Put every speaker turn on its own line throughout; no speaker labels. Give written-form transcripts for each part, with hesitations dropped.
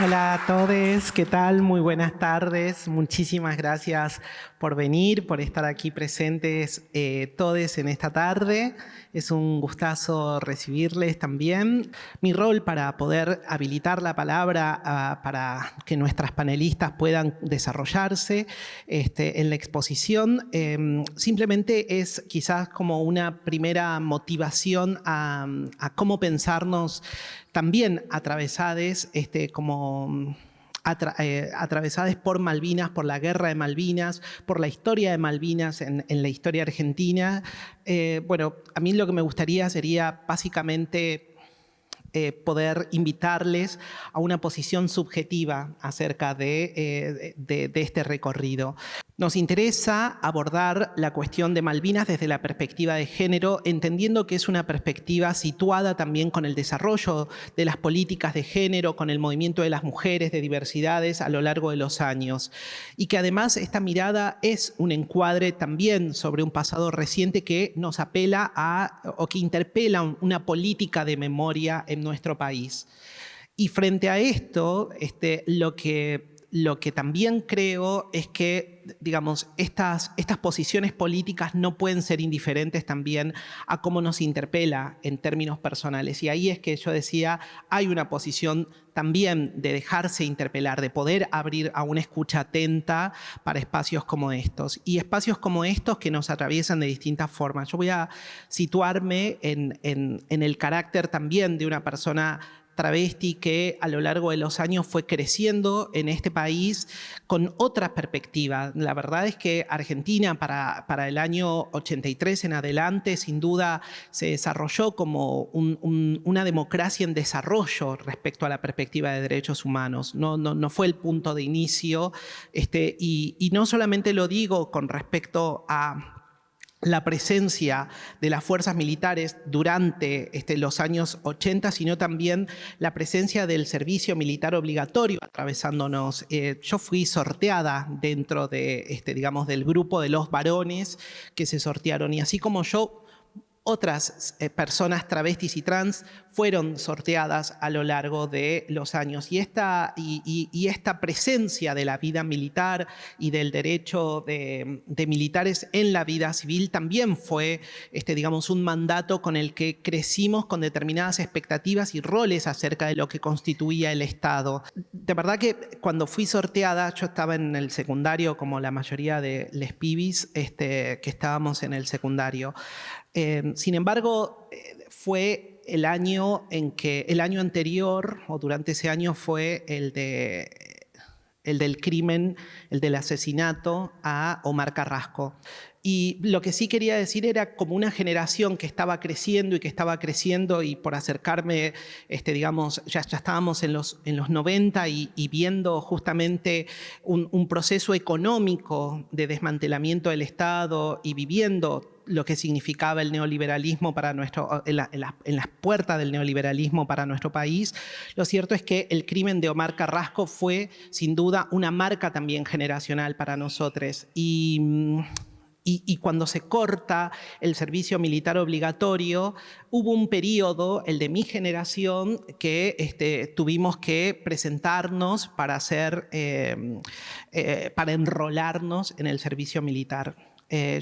Hola a todos, ¿qué tal? Muy buenas tardes. Muchísimas gracias por venir, por estar aquí presentes todos en esta tarde. Es un gustazo recibirles también. Mi rol para poder habilitar la palabra para que nuestras panelistas puedan desarrollarse en la exposición simplemente es quizás como una primera motivación a cómo pensarnos también atravesadas atravesadas por Malvinas, por la guerra de Malvinas, por la historia de Malvinas en la historia argentina. Bueno, a mí lo que me gustaría sería básicamente poder invitarles a una posición subjetiva acerca de este recorrido. Nos interesa abordar la cuestión de Malvinas desde la perspectiva de género, entendiendo que es una perspectiva situada también con el desarrollo de las políticas de género, con el movimiento de las mujeres, de diversidades a lo largo de los años. Y que además esta mirada es un encuadre también sobre un pasado reciente que nos apela o que interpela una política de memoria en nuestro país. Y frente a esto, lo que también creo es que, digamos, estas posiciones políticas no pueden ser indiferentes también a cómo nos interpela en términos personales. Y ahí es que yo decía, hay una posición también de dejarse interpelar, de poder abrir a una escucha atenta para espacios como estos. Y espacios como estos que nos atraviesan de distintas formas. Yo voy a situarme en el carácter también de una persona travesti que a lo largo de los años fue creciendo en este país con otra perspectiva. La verdad es que Argentina para el año 83 en adelante sin duda se desarrolló como una democracia en desarrollo respecto a la perspectiva de derechos humanos. No fue el punto de inicio y no solamente lo digo con respecto a la presencia de las fuerzas militares durante los años 80, sino también la presencia del servicio militar obligatorio atravesándonos. Yo fui sorteada dentro digamos, del grupo de los varones que se sortearon, y así como yo, otras personas travestis y trans fueron sorteadas a lo largo de los años. Y esta presencia de la vida militar y del derecho de militares en la vida civil también fue, digamos, un mandato con el que crecimos con determinadas expectativas y roles acerca de lo que constituía el Estado. De verdad que cuando fui sorteada, yo estaba en el secundario como la mayoría de les pibis que estábamos en el secundario. Sin embargo, fue el año anterior, o durante ese año, fue el del crimen, el del asesinato a Omar Carrasco. Y lo que sí quería decir era como una generación que estaba creciendo y por acercarme, digamos, ya estábamos en los 90 y viendo justamente un proceso económico de desmantelamiento del Estado y viviendo lo que significaba el neoliberalismo en las puertas del neoliberalismo para nuestro país. Lo cierto es que el crimen de Omar Carrasco fue sin duda una marca también generacional para nosotros. Y cuando se corta el servicio militar obligatorio, hubo un periodo, el de mi generación, que tuvimos que presentarnos para enrolarnos en el servicio militar.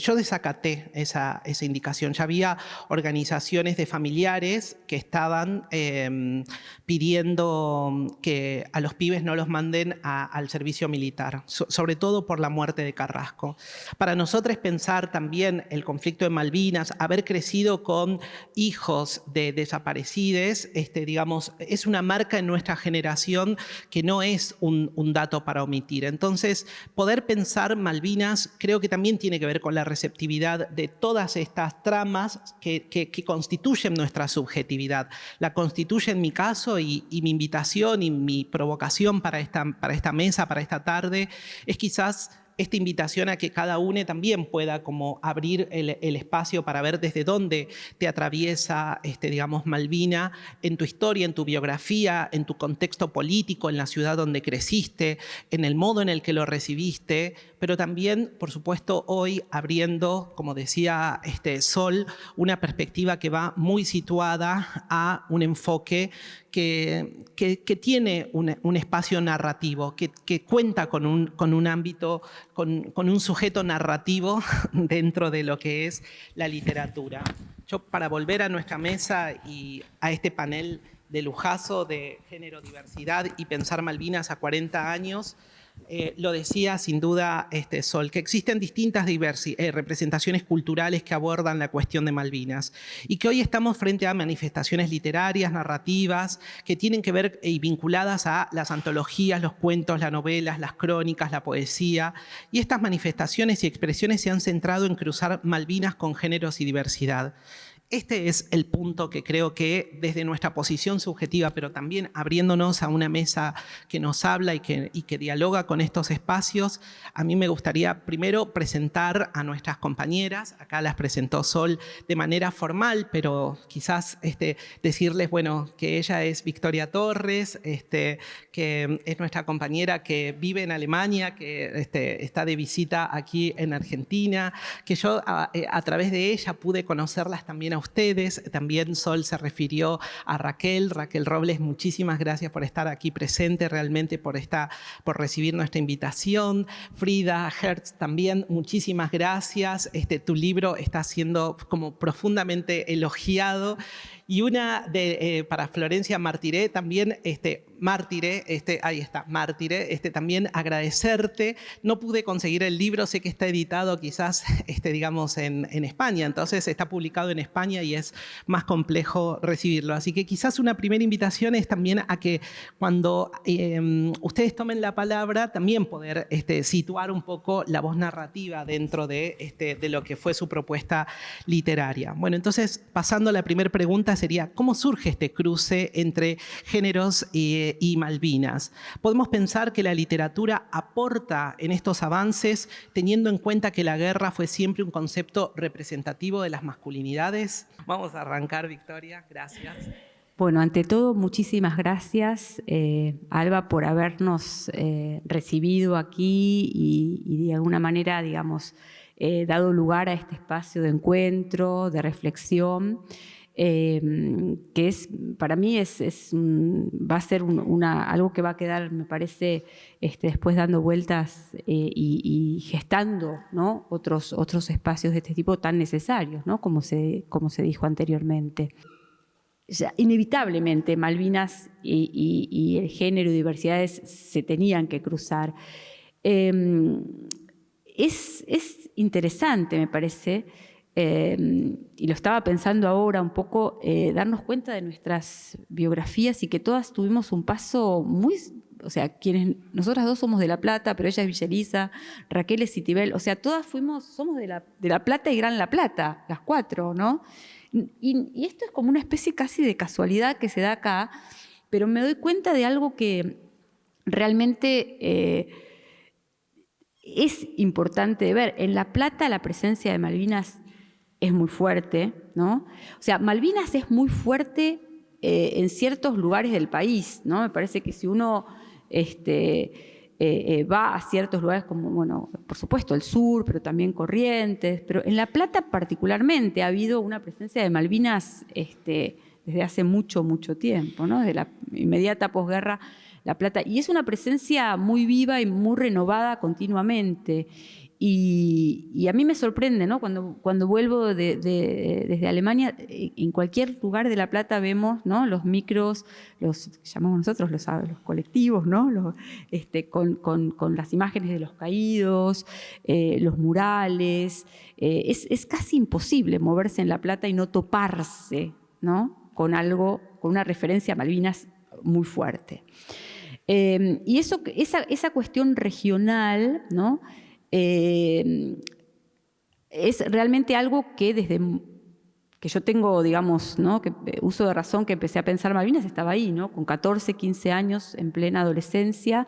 Yo desacaté esa indicación. Ya había organizaciones de familiares que estaban pidiendo que a los pibes no los manden al servicio militar, sobre todo por la muerte de Carrasco. Para nosotros pensar también el conflicto de Malvinas, haber crecido con hijos de desaparecidos, digamos, es una marca en nuestra generación que no es un dato para omitir. Entonces, poder pensar Malvinas creo que también tiene que ver con la receptividad de todas estas tramas que constituyen nuestra subjetividad. La constituye en mi caso y mi invitación y mi provocación para esta mesa, para esta tarde, es quizás esta invitación a que cada uno también pueda como abrir el espacio para ver desde dónde te atraviesa, digamos, Malvina en tu historia, en tu biografía, en tu contexto político, en la ciudad donde creciste, en el modo en el que lo recibiste, pero también, por supuesto, hoy abriendo, como decía Sol, una perspectiva que va muy situada a un enfoque que tiene un espacio narrativo, que cuenta con un ámbito, con un sujeto narrativo dentro de lo que es la literatura. Yo, para volver a nuestra mesa y a este panel de lujazo de género, diversidad y pensar Malvinas a 40 años, lo decía sin duda Sol, que existen distintas representaciones culturales que abordan la cuestión de Malvinas y que hoy estamos frente a manifestaciones literarias, narrativas, que tienen que ver y vinculadas a las antologías, los cuentos, las novelas, las crónicas, la poesía, y estas manifestaciones y expresiones se han centrado en cruzar Malvinas con géneros y diversidad. Este es el punto que creo que desde nuestra posición subjetiva, pero también abriéndonos a una mesa que nos habla y que dialoga con estos espacios, a mí me gustaría primero presentar a nuestras compañeras. Acá las presentó Sol de manera formal, pero quizás decirles, bueno, que ella es Victoria Torres, que es nuestra compañera que vive en Alemania, que está de visita aquí en Argentina, que yo a través de ella pude conocerlas también a ustedes. También Sol se refirió a Raquel Robles, muchísimas gracias por estar aquí presente, realmente por recibir nuestra invitación. Frida Hertz también, muchísimas gracias. Tu libro está siendo como profundamente elogiado. Y una para Florencia Martiré también, ahí está, Martiré, también agradecerte. No pude conseguir el libro, sé que está editado quizás, digamos, en España, entonces está publicado en España y es más complejo recibirlo. Así que quizás una primera invitación es también a que cuando ustedes tomen la palabra, también poder situar un poco la voz narrativa dentro de lo que fue su propuesta literaria. Bueno, entonces, pasando a la primera pregunta, sería, ¿cómo surge este cruce entre géneros y Malvinas? Podemos pensar que la literatura aporta en estos avances teniendo en cuenta que la guerra fue siempre un concepto representativo de las masculinidades. Vamos a arrancar, Victoria. Gracias.
Bueno, ante todo, muchísimas gracias, Alba, por habernos recibido aquí y de alguna manera, digamos, dado lugar a este espacio de encuentro, de reflexión, que para mí va a ser algo que va a quedar, me parece, después dando vueltas y gestando, ¿no?, otros espacios de este tipo tan necesarios, ¿no?, como se dijo anteriormente. Ya, inevitablemente Malvinas y el género y diversidades se tenían que cruzar. Es interesante, me parece, y lo estaba pensando ahora un poco, darnos cuenta de nuestras biografías y que todas tuvimos un paso muy... O sea, nosotras dos somos de La Plata, pero ella es Villa Elisa, Raquel es Citibel, o sea, todas somos de La Plata y Gran La Plata, las cuatro, ¿no? Y esto es como una especie casi de casualidad que se da acá, pero me doy cuenta de algo que realmente es importante de ver. En La Plata la presencia de Malvinas es muy fuerte, ¿no? O sea, Malvinas es muy fuerte en ciertos lugares del país, ¿no? Me parece que si uno va a ciertos lugares como, bueno, por supuesto el sur, pero también Corrientes, pero en La Plata particularmente ha habido una presencia de Malvinas desde hace mucho, mucho tiempo, ¿no? Desde la inmediata posguerra La Plata, y es una presencia muy viva y muy renovada continuamente. Y a mí me sorprende, ¿no?, cuando vuelvo desde Alemania, en cualquier lugar de La Plata vemos, ¿no?, los micros, los que llamamos nosotros los colectivos, ¿no?, con las imágenes de los caídos, los murales. Es casi imposible moverse en La Plata y no toparse, ¿no?, con una referencia a Malvinas muy fuerte. Y esa cuestión regional, ¿no?, es realmente algo que desde que yo tengo, digamos, ¿no?, que uso de razón, que empecé a pensar Malvinas, estaba ahí, ¿no?, con 14, 15 años, en plena adolescencia.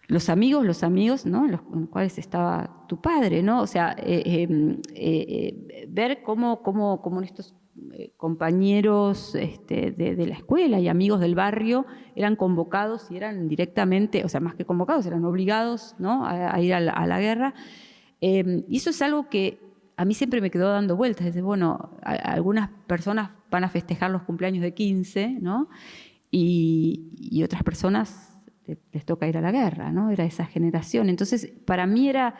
los amigos, ¿no? En los cuales estaba tu padre, ¿no? O sea, ver cómo estos compañeros de la escuela y amigos del barrio eran convocados y eran directamente, o sea, más que convocados, eran obligados, ¿no? a ir a la guerra. Y eso es algo que a mí siempre me quedó dando vueltas. Es decir, bueno, algunas personas van a festejar los cumpleaños de 15, ¿no? Y otras personas les toca ir a la guerra, ¿no? Era esa generación. Entonces, para mí era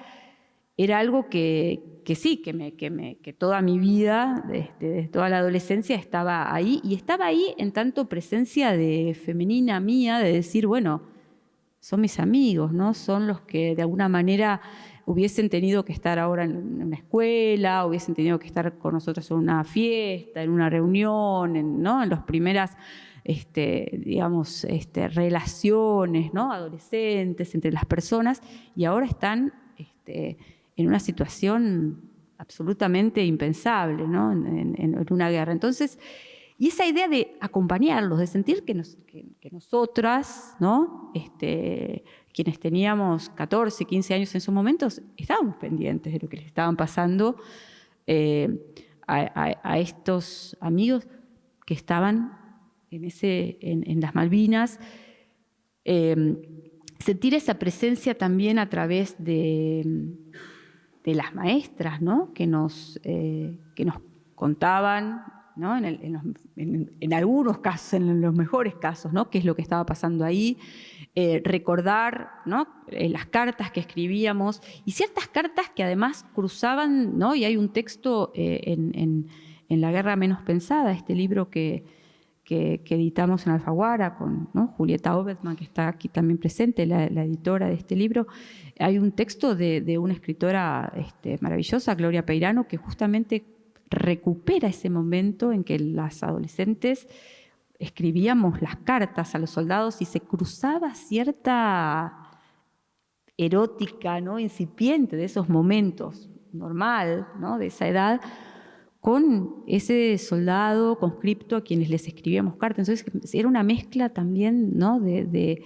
algo que sí, que toda mi vida, desde toda la adolescencia, estaba ahí, y estaba ahí en tanto presencia de femenina mía, de decir, bueno, son mis amigos, ¿no? Son los que de alguna manera hubiesen tenido que estar ahora en una escuela, hubiesen tenido que estar con nosotros en una fiesta, en una reunión, ¿no? En las primeras digamos, relaciones, ¿no? Adolescentes entre las personas, y ahora están en una situación absolutamente impensable, ¿no? En una guerra. Entonces, y esa idea de acompañarlos, de sentir que nosotras, ¿no? Quienes teníamos 14, 15 años en esos momentos, estábamos pendientes de lo que les estaban pasando a estos amigos que estaban en las Malvinas, sentir esa presencia también a través de las maestras, ¿no? que nos contaban, ¿no? en algunos casos, en los mejores casos, ¿no? qué es lo que estaba pasando ahí, recordar, ¿no? Las cartas que escribíamos, y ciertas cartas que además cruzaban, ¿no? Y hay un texto en La guerra menos pensada, este libro que editamos en Alfaguara con, ¿no? Julieta Obedman, que está aquí también presente, la editora de este libro. Hay un texto de una escritora maravillosa, Gloria Peirano, que justamente recupera ese momento en que las adolescentes escribíamos las cartas a los soldados y se cruzaba cierta erótica, ¿no? incipiente de esos momentos, normal, ¿no? de esa edad, con ese soldado conscripto a quienes les escribíamos cartas. Entonces era una mezcla también, ¿no? de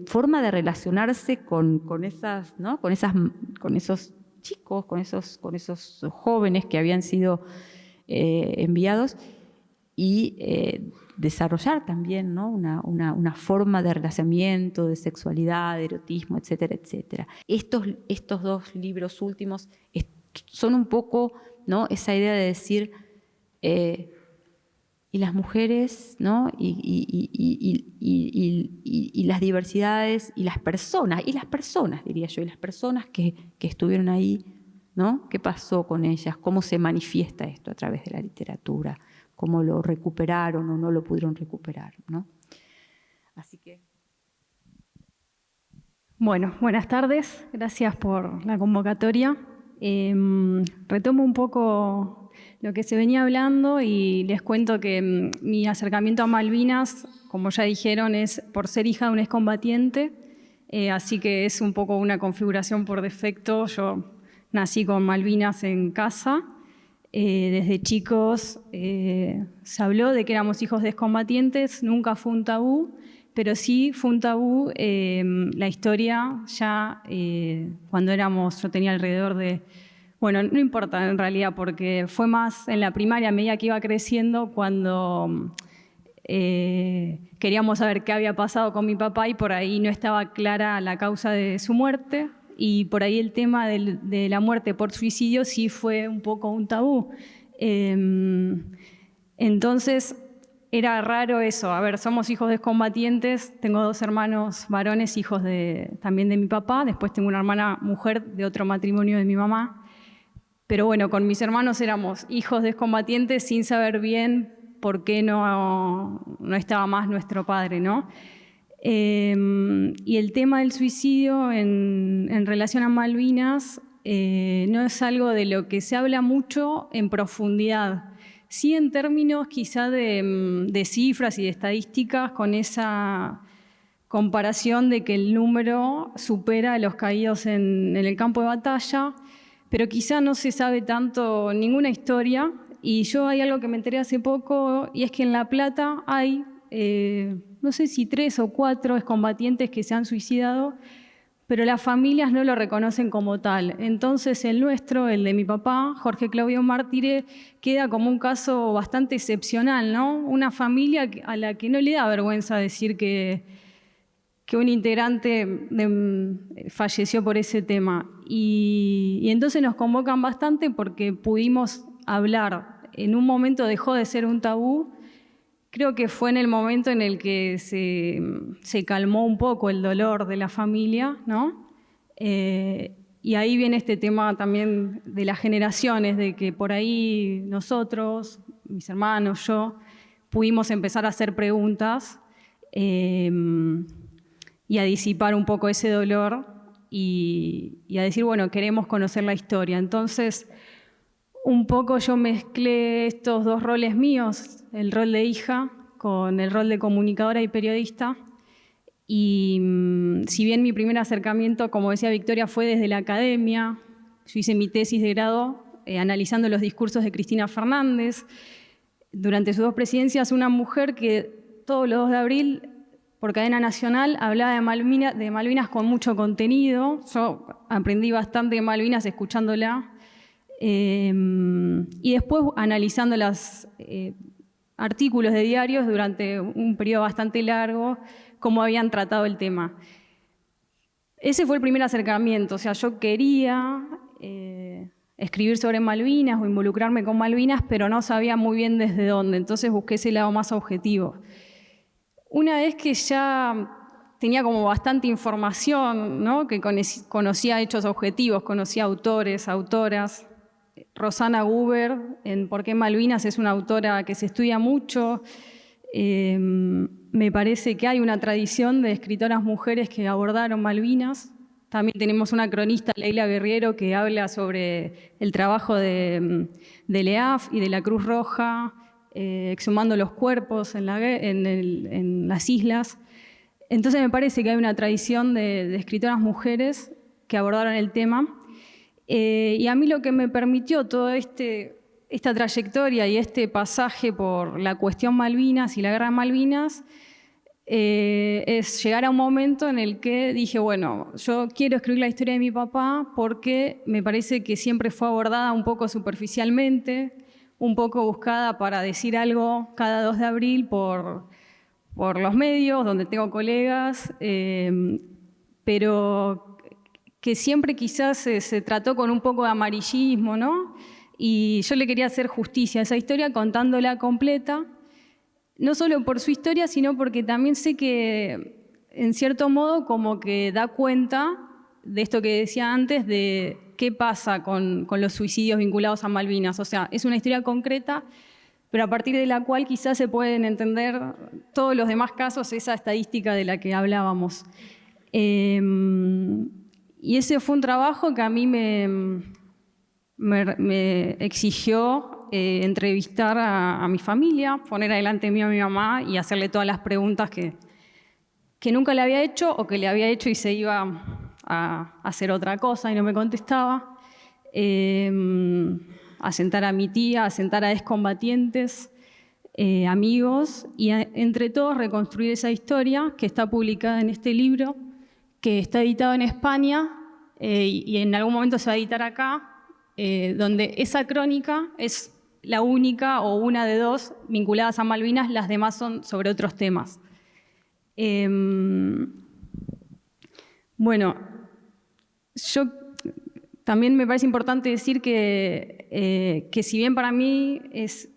forma de relacionarse con esas, ¿no? con esos chicos, con esos jóvenes que habían sido enviados, y desarrollar también, ¿no? una forma de relacionamiento, de sexualidad, de erotismo, etcétera, etcétera. Estos dos libros últimos son un poco, ¿no? esa idea de decir, y las mujeres, ¿no? y las diversidades, y las personas, diría yo, y las personas que estuvieron ahí, ¿no? ¿Qué pasó con ellas? ¿Cómo se manifiesta esto a través de la literatura? ¿Cómo lo recuperaron o no lo pudieron recuperar, ¿no? Así que...
Bueno, buenas tardes. Gracias por la convocatoria. Retomo un poco lo que se venía hablando y les cuento que mi acercamiento a Malvinas, como ya dijeron, es por ser hija de un excombatiente, así que es un poco una configuración por defecto. Yo nací con Malvinas en casa. Desde chicos se habló de que éramos hijos de excombatientes, nunca fue un tabú, pero sí fue un tabú la historia ya cuando yo tenía alrededor de, bueno, no importa en realidad, porque fue más en la primaria, a medida que iba creciendo, cuando queríamos saber qué había pasado con mi papá, y por ahí no estaba clara la causa de su muerte, y por ahí el tema de la muerte por suicidio sí fue un poco un tabú. Entonces era raro eso. A ver, somos hijos de excombatientes, tengo 2 hermanos varones, hijos también de mi papá, después tengo una hermana mujer de otro matrimonio de mi mamá. Pero bueno, con mis hermanos éramos hijos de excombatientes sin saber bien por qué no estaba más nuestro padre, ¿no? Y el tema del suicidio en relación a Malvinas no es algo de lo que se habla mucho en profundidad. Sí, en términos quizá de cifras y de estadísticas, con esa comparación de que el número supera a los caídos en el campo de batalla, pero quizá no se sabe tanto ninguna historia. Y yo hay algo que me enteré hace poco, y es que en La Plata hay, no sé si 3 o 4 excombatientes que se han suicidado pero las familias no lo reconocen como tal. Entonces el nuestro, el de mi papá, Jorge Claudio Mártire, queda como un caso bastante excepcional, ¿no? Una familia a la que no le da vergüenza decir que un integrante falleció por ese tema. Y entonces nos convocan bastante porque pudimos hablar. En un momento dejó de ser un tabú. Creo que fue en el momento en el que se calmó un poco el dolor de la familia, ¿no? Y ahí viene este tema también de las generaciones, de que por ahí nosotros, mis hermanos, yo, pudimos empezar a hacer preguntas y a disipar un poco ese dolor y a decir, bueno, queremos conocer la historia. Entonces, un poco yo mezclé estos dos roles míos, el rol de hija con el rol de comunicadora y periodista. Y si bien mi primer acercamiento, como decía Victoria, fue desde la academia, yo hice mi tesis de grado analizando los discursos de Cristina Fernández. Durante sus 2 presidencias, una mujer que todos los 2 de abril, por cadena nacional, hablaba de Malvinas con mucho contenido. Yo aprendí bastante de Malvinas escuchándola. Y después analizando los artículos de diarios durante un periodo bastante largo, cómo habían tratado el tema. Ese fue el primer acercamiento, o sea, yo quería escribir sobre Malvinas o involucrarme con Malvinas, pero no sabía muy bien desde dónde, entonces busqué ese lado más objetivo. Una vez que ya tenía como bastante información, ¿no? Que conocía hechos objetivos, conocía autores, autoras. Rosana Guber, en ¿Por qué Malvinas?, es una autora que se estudia mucho. Me parece que hay una tradición de escritoras mujeres que abordaron Malvinas. También tenemos una cronista, Leila Guerriero, que habla sobre el trabajo de EAF y de la Cruz Roja, exhumando los cuerpos en las islas. Entonces me parece que hay una tradición de escritoras mujeres que abordaron el tema. Y a mí lo que me permitió toda esta trayectoria y este pasaje por la cuestión Malvinas y la guerra de Malvinas es llegar a un momento en el que dije, bueno, yo quiero escribir la historia de mi papá porque me parece que siempre fue abordada un poco superficialmente, un poco buscada para decir algo cada 2 de abril por los medios, donde tengo colegas, pero que siempre quizás se trató con un poco de amarillismo, ¿no? Y yo le quería hacer justicia a esa historia contándola completa, no solo por su historia, sino porque también sé que, en cierto modo, como que da cuenta de esto que decía antes, de qué pasa con los suicidios vinculados a Malvinas. O sea, es una historia concreta, pero a partir de la cual quizás se pueden entender todos los demás casos, esa estadística de la que hablábamos. Y ese fue un trabajo que a mí me exigió entrevistar a mi familia, poner adelante mío a mi mamá y hacerle todas las preguntas que nunca le había hecho o que le había hecho y se iba a hacer otra cosa y no me contestaba. A sentar a mi tía, a sentar a excombatientes, amigos, y entre todos reconstruir esa historia que está publicada en este libro, que está editado en España y en algún momento se va a editar acá, donde esa crónica es la única o una de 2 vinculadas a Malvinas, las demás son sobre otros temas. Bueno, yo también me parece importante decir que si bien para mí es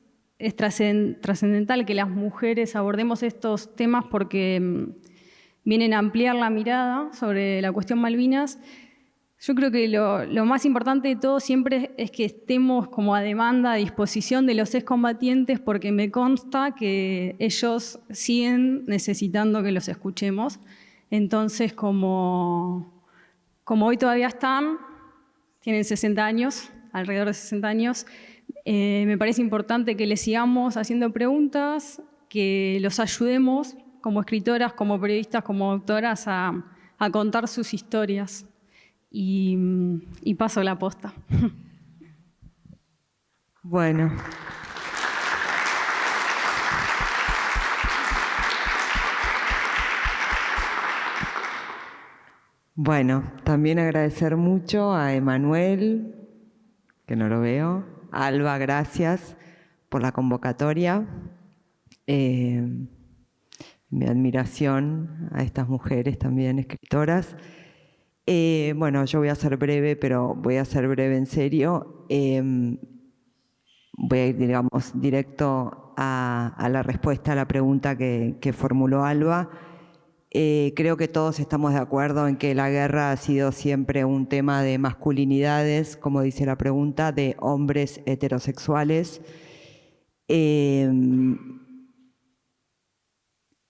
trascendental que las mujeres abordemos estos temas porque vienen a ampliar la mirada sobre la cuestión Malvinas, yo creo que lo más importante de todo siempre es que estemos como a demanda, a disposición de los excombatientes, porque me consta que ellos siguen necesitando que los escuchemos. Entonces, como hoy todavía están, tienen 60 años, alrededor de 60 años, me parece importante que les sigamos haciendo preguntas, que los ayudemos como escritoras, como periodistas, como autoras a contar sus historias. Y paso la posta.
Bueno. Bueno, también agradecer mucho a Emanuel, que no lo veo, a Alba, gracias por la convocatoria. Mi admiración a estas mujeres también escritoras. Bueno, yo voy a ser breve, pero voy a ser breve en serio. Voy a ir, digamos, directo a la respuesta a la pregunta que formuló Alba. Creo que todos estamos de acuerdo en que la guerra ha sido siempre un tema de masculinidades, como dice la pregunta, de hombres heterosexuales.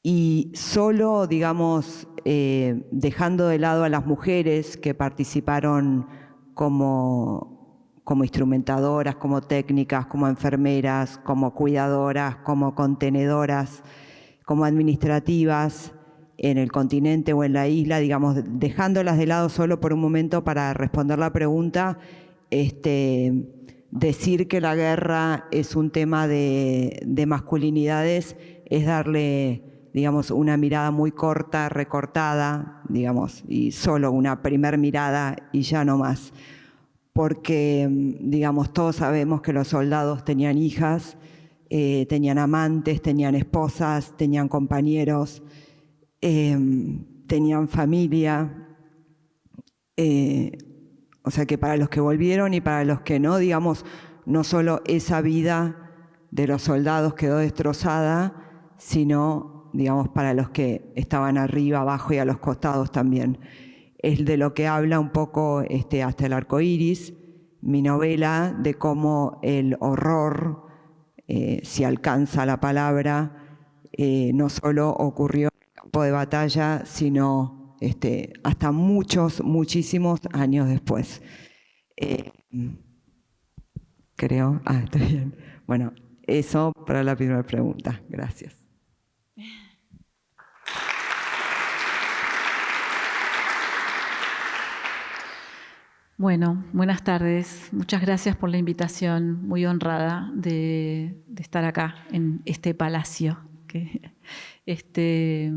Y solo, digamos, dejando de lado a las mujeres que participaron como instrumentadoras, como técnicas, como enfermeras, como cuidadoras, como contenedoras, como administrativas en el continente o en la isla, digamos, dejándolas de lado solo por un momento para responder la pregunta, decir que la guerra es un tema de masculinidades es darle, digamos, una mirada muy corta, recortada, digamos, y solo una primer mirada y ya no más. Porque, digamos, todos sabemos que los soldados tenían hijas, tenían amantes, tenían esposas, tenían compañeros, tenían familia. O sea que para los que volvieron y para los que no, digamos, no solo esa vida de los soldados quedó destrozada, sino, digamos, para los que estaban arriba, abajo y a los costados también. Es de lo que habla un poco Hasta el arco iris, mi novela, de cómo el horror, si alcanza la palabra, no solo ocurrió en el campo de batalla, sino hasta muchísimos años después. Creo, está bien. Bueno, eso para la primera pregunta. Gracias.
Bueno, buenas tardes. Muchas gracias por la invitación. Muy honrada de estar acá en este palacio. Me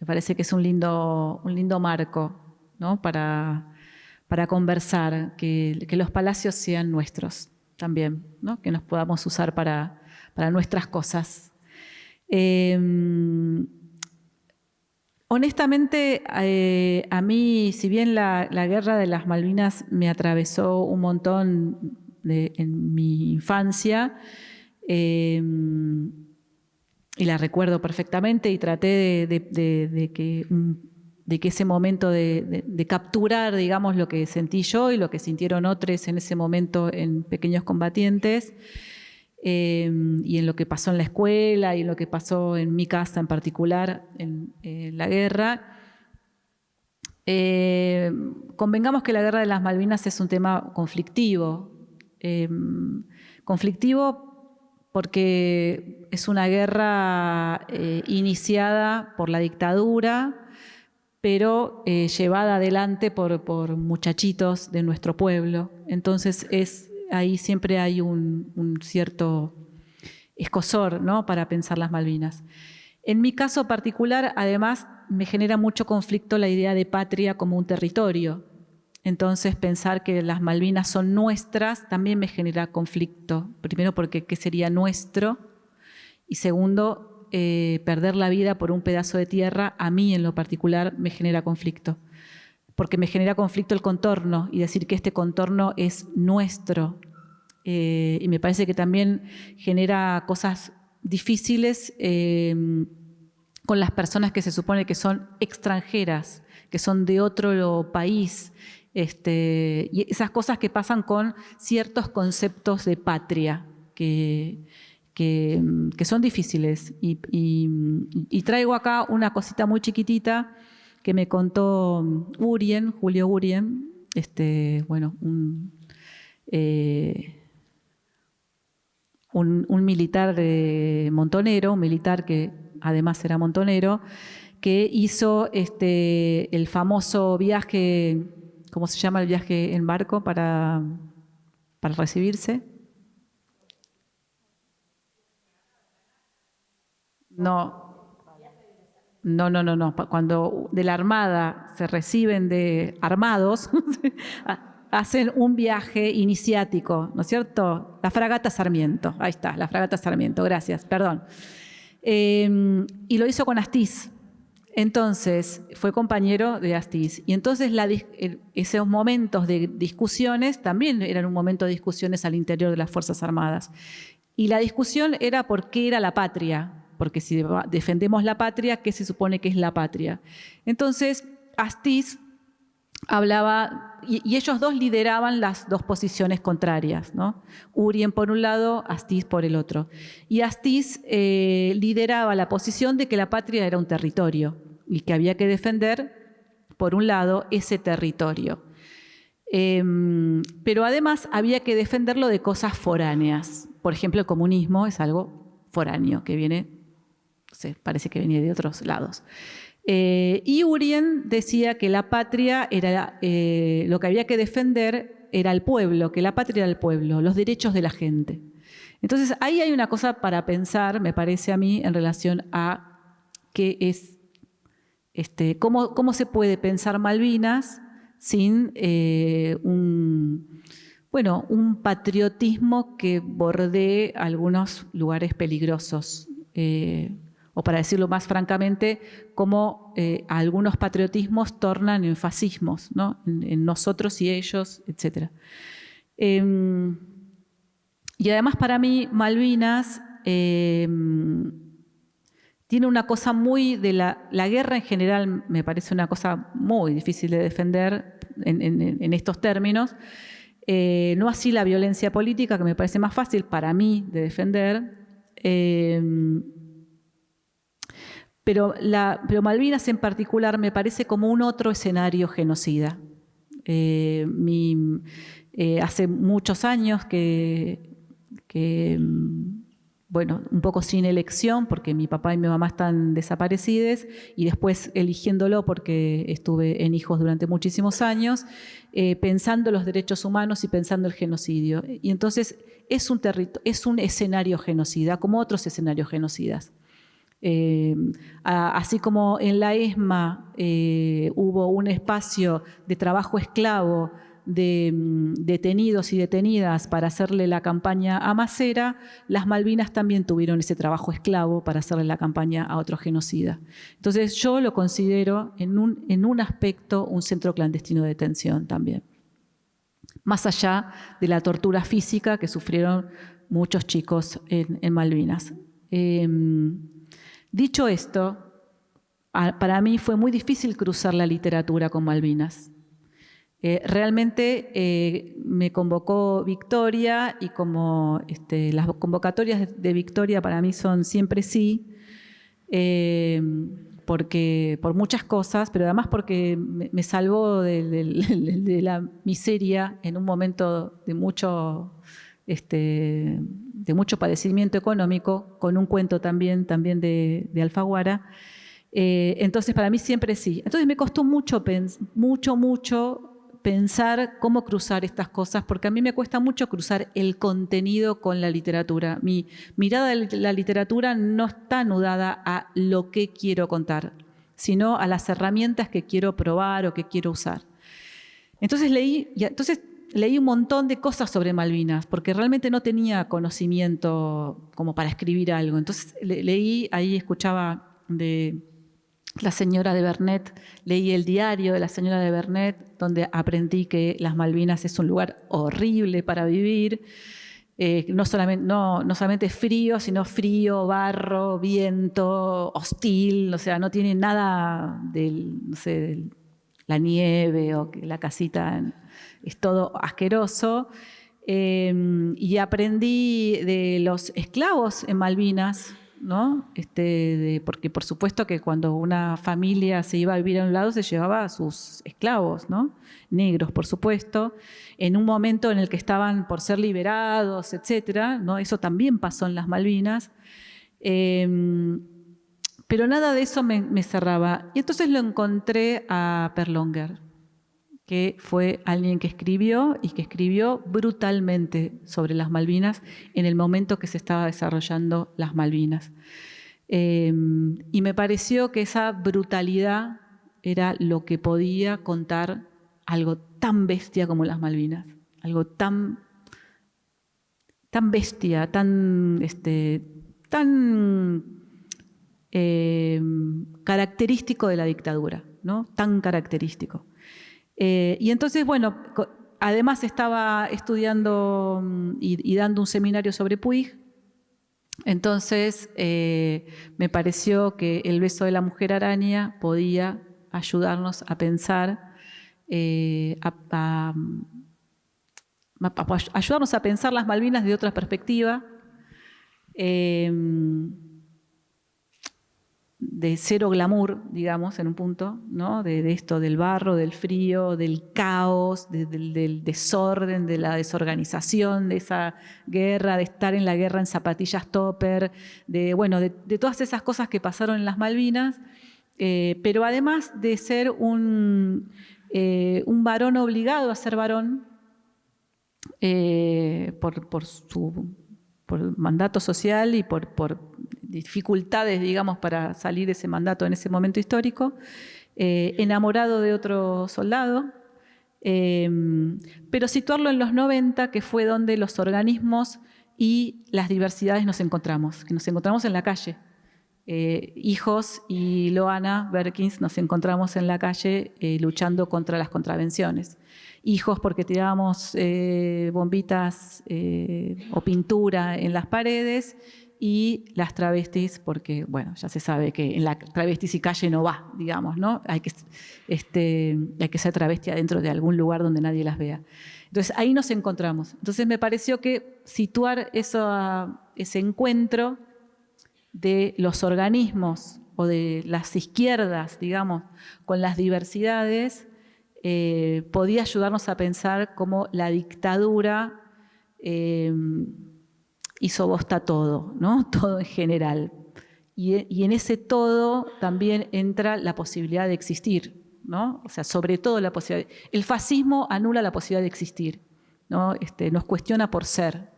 parece que es un lindo marco, ¿no? para conversar, que los palacios sean nuestros también, ¿no? Que nos podamos usar para nuestras cosas. Honestamente, a mí, si bien la guerra de las Malvinas me atravesó un montón en mi infancia, y la recuerdo perfectamente y traté de que ese momento de capturar, digamos, lo que sentí yo y lo que sintieron otros en ese momento en Pequeños Combatientes, y en lo que pasó en la escuela y en lo que pasó en mi casa en particular en la guerra. Convengamos que la guerra de las Malvinas es un tema conflictivo. Conflictivo porque es una guerra iniciada por la dictadura, pero llevada adelante por muchachitos de nuestro pueblo. Entonces ahí siempre hay un cierto escozor, ¿no? Para pensar las Malvinas. En mi caso particular, además, me genera mucho conflicto la idea de patria como un territorio. Entonces, pensar que las Malvinas son nuestras también me genera conflicto. Primero, porque ¿qué sería nuestro? Y segundo, perder la vida por un pedazo de tierra, a mí en lo particular me genera conflicto. Porque me genera conflicto el contorno y decir que este contorno es nuestro. Y me parece que también genera cosas difíciles con las personas que se supone que son extranjeras, que son de otro país. Y esas cosas que pasan con ciertos conceptos de patria que son difíciles. Y traigo acá una cosita muy chiquitita que me contó Julio Urien, un militar montonero, un militar que además era montonero, que hizo el famoso viaje, ¿cómo se llama el viaje en barco para recibirse? No. No. Cuando de la Armada se reciben de armados, hacen un viaje iniciático, ¿no es cierto? La fragata Sarmiento, ahí está, la fragata Sarmiento, gracias, perdón. Y lo hizo con Astiz. Entonces, fue compañero de Astiz. Y entonces esos momentos de discusiones también eran un momento de discusiones al interior de las Fuerzas Armadas. Y la discusión era por qué era la patria. Porque si defendemos la patria, ¿qué se supone que es la patria? Entonces, Astiz hablaba, y ellos dos lideraban las dos posiciones contrarias, ¿no? Urien por un lado, Astiz por el otro. Y Astiz lideraba la posición de que la patria era un territorio y que había que defender, por un lado, ese territorio. Pero además había que defenderlo de cosas foráneas. Por ejemplo, el comunismo es algo foráneo, que viene, no sé, parece que venía de otros lados. Y Urien decía que la patria era, lo que había que defender era el pueblo, que la patria era el pueblo, los derechos de la gente. Entonces ahí hay una cosa para pensar, me parece a mí, en relación a qué es, cómo se puede pensar Malvinas sin un patriotismo que bordee algunos lugares peligrosos. O para decirlo más francamente, cómo algunos patriotismos tornan en fascismos, ¿no? En nosotros y ellos, etc. Y además para mí Malvinas tiene una cosa muy de la guerra en general, me parece una cosa muy difícil de defender en estos términos, no así la violencia política, que me parece más fácil para mí de defender. Pero Malvinas en particular me parece como un otro escenario genocida. Hace muchos años bueno, un poco sin elección, porque mi papá y mi mamá están desaparecidos, y después eligiéndolo porque estuve en Hijos durante muchísimos años, pensando los derechos humanos y pensando el genocidio. Y entonces es un escenario genocida, como otros escenarios genocidas. Así como en la ESMA hubo un espacio de trabajo esclavo de detenidos y detenidas para hacerle la campaña a Macera, las Malvinas también tuvieron ese trabajo esclavo para hacerle la campaña a otro genocida. Entonces yo lo considero en un aspecto un centro clandestino de detención también, más allá de la tortura física que sufrieron muchos chicos en Malvinas. Dicho esto, para mí fue muy difícil cruzar la literatura con Malvinas. Realmente me convocó Victoria y como las convocatorias de Victoria para mí son siempre sí, porque, por muchas cosas, pero además porque me salvó de la miseria en un momento de mucho padecimiento económico, con un cuento también de Alfaguara. Entonces para mí siempre sí. Entonces me costó mucho pensar cómo cruzar estas cosas, porque a mí me cuesta mucho cruzar el contenido con la literatura. Mi mirada de la literatura no está anudada a lo que quiero contar, sino a las herramientas que quiero probar o que quiero usar. Entonces leí un montón de cosas sobre Malvinas, porque realmente no tenía conocimiento como para escribir algo. Entonces leí, ahí escuchaba de la señora de Vernet, leí el diario de la señora de Vernet, donde aprendí que las Malvinas es un lugar horrible para vivir, no solamente frío, sino frío, barro, viento, hostil, o sea, no tiene nada de la nieve o que la casita, es todo asqueroso. Y aprendí de los esclavos en Malvinas, ¿no? Porque por supuesto que cuando una familia se iba a vivir a un lado se llevaba a sus esclavos, ¿no? Negros, por supuesto, en un momento en el que estaban por ser liberados, etcétera, ¿no? Eso también pasó en las Malvinas, pero nada de eso me cerraba. Y entonces lo encontré a Perlonger, que fue alguien que escribió brutalmente sobre las Malvinas en el momento que se estaba desarrollando las Malvinas. Y me pareció que esa brutalidad era lo que podía contar algo tan bestia como las Malvinas, algo tan bestia, tan característico de la dictadura, ¿no? Tan característico. Y entonces, bueno, además estaba estudiando y dando un seminario sobre Puig. Entonces me pareció que El beso de la mujer araña podía ayudarnos a pensar, ayudarnos a pensar las Malvinas de otra perspectiva, de cero glamour, digamos, en un punto, ¿no? De esto del barro, del frío, del caos, del desorden, de la desorganización, de esa guerra, de estar en la guerra en zapatillas topper, de todas esas cosas que pasaron en las Malvinas, pero además de ser un varón obligado a ser varón por el mandato social y por dificultades, digamos, para salir de ese mandato en ese momento histórico, enamorado de otro soldado, pero situarlo en los 90, que fue donde los organismos y las diversidades nos encontramos, que nos encontramos en la calle. Hijos y Loana Berkins nos encontramos en la calle luchando contra las contravenciones. Hijos porque tirábamos bombitas o pintura en las paredes, y las travestis porque, bueno, ya se sabe que en la travestis y calle no va, digamos, ¿no? Hay que ser travesti adentro de algún lugar donde nadie las vea. Entonces ahí nos encontramos. Entonces me pareció que situar ese encuentro de los organismos o de las izquierdas, digamos, con las diversidades, podía ayudarnos a pensar cómo la dictadura hizo bosta todo, ¿no? Todo en general. Y en ese todo también entra la posibilidad de existir, ¿no? O sea, sobre todo la posibilidad. El fascismo anula la posibilidad de existir, ¿no? Nos cuestiona por ser.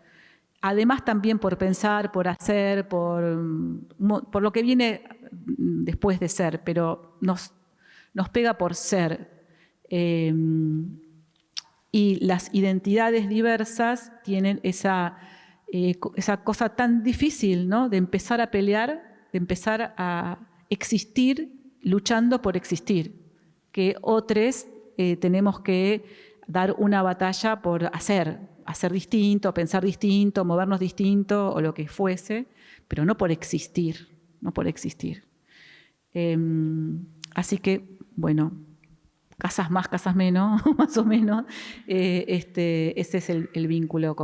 Además también por pensar, por hacer, por lo que viene después de ser, pero nos pega por ser. Y las identidades diversas tienen esa cosa tan difícil, ¿no? De empezar a pelear, de empezar a existir luchando por existir, que otros tenemos que dar una batalla por hacer distinto, pensar distinto, movernos distinto o lo que fuese, pero no por existir, no por existir. Así que, bueno, casas más, casas menos, más o menos, ese es el vínculo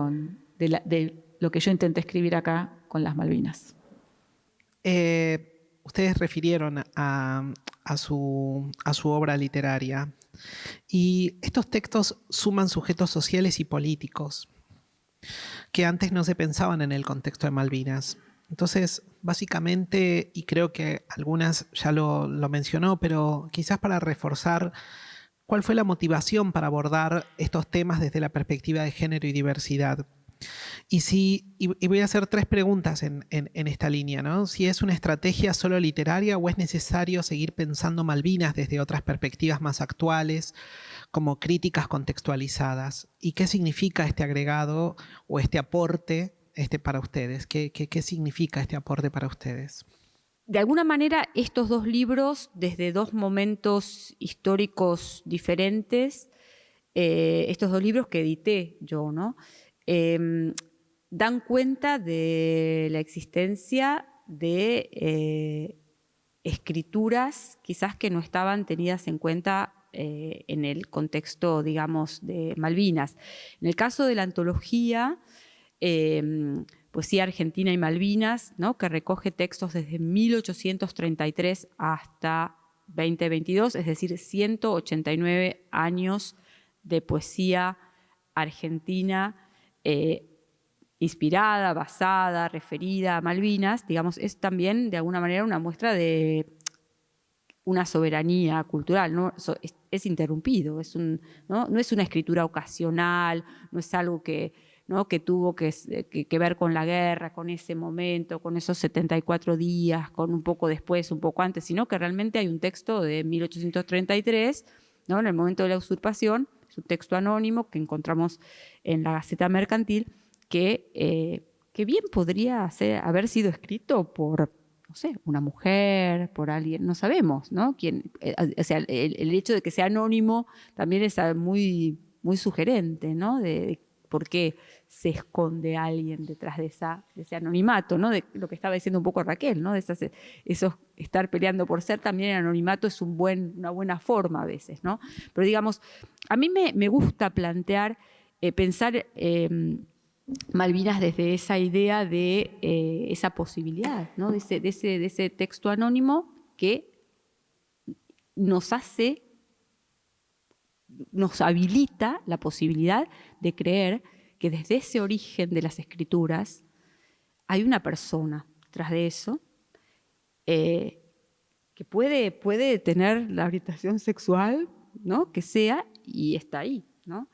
de lo que yo intenté escribir acá con las Malvinas.
Ustedes refirieron a su obra literaria, y estos textos suman sujetos sociales y políticos que antes no se pensaban en el contexto de Malvinas. Entonces, básicamente, y creo que algunas ya lo mencionó, pero quizás para reforzar, ¿cuál fue la motivación para abordar estos temas desde la perspectiva de género y diversidad? Y voy a hacer 3 preguntas en esta línea, ¿no? Si es una estrategia solo literaria o es necesario seguir pensando Malvinas desde otras perspectivas más actuales, como críticas contextualizadas. ¿Y qué significa este agregado o este aporte para ustedes? ¿Qué significa este aporte para ustedes?
De alguna manera, estos 2 libros, desde 2 momentos históricos diferentes, estos 2 libros que edité yo, ¿no? Dan cuenta de la existencia de escrituras quizás que no estaban tenidas en cuenta en el contexto, digamos, de Malvinas. En el caso de la antología, Poesía Argentina y Malvinas, ¿no? Que recoge textos desde 1833 hasta 2022, es decir, 189 años de poesía argentina inspirada, basada, referida a Malvinas, digamos, es también de alguna manera una muestra de una soberanía cultural, ¿no? Es interrumpido, no es una escritura ocasional, no es algo que ¿no? Que tuvo que ver con la guerra, con ese momento, con esos 74 días, con un poco después, un poco antes, sino que realmente hay un texto de 1833, ¿no? En el momento de la usurpación, es un texto anónimo que encontramos en la Gaceta Mercantil, que bien podría haber sido escrito por, no sé, una mujer, por alguien, no sabemos, ¿no? Quién, o sea, el hecho de que sea anónimo también es muy, muy sugerente, ¿no? De por qué se esconde alguien detrás de ese anonimato, ¿no? De lo que estaba diciendo un poco Raquel, ¿no? De esos estar peleando por ser, también el anonimato es una buena forma a veces, ¿no? Pero digamos, a mí me gusta plantear, pensar Malvinas desde esa idea de esa posibilidad, ¿no? de ese texto anónimo que nos habilita la posibilidad de creer que desde ese origen de las escrituras hay una persona detrás de eso que puede tener la orientación sexual, ¿no? Que sea, y está ahí, ¿no?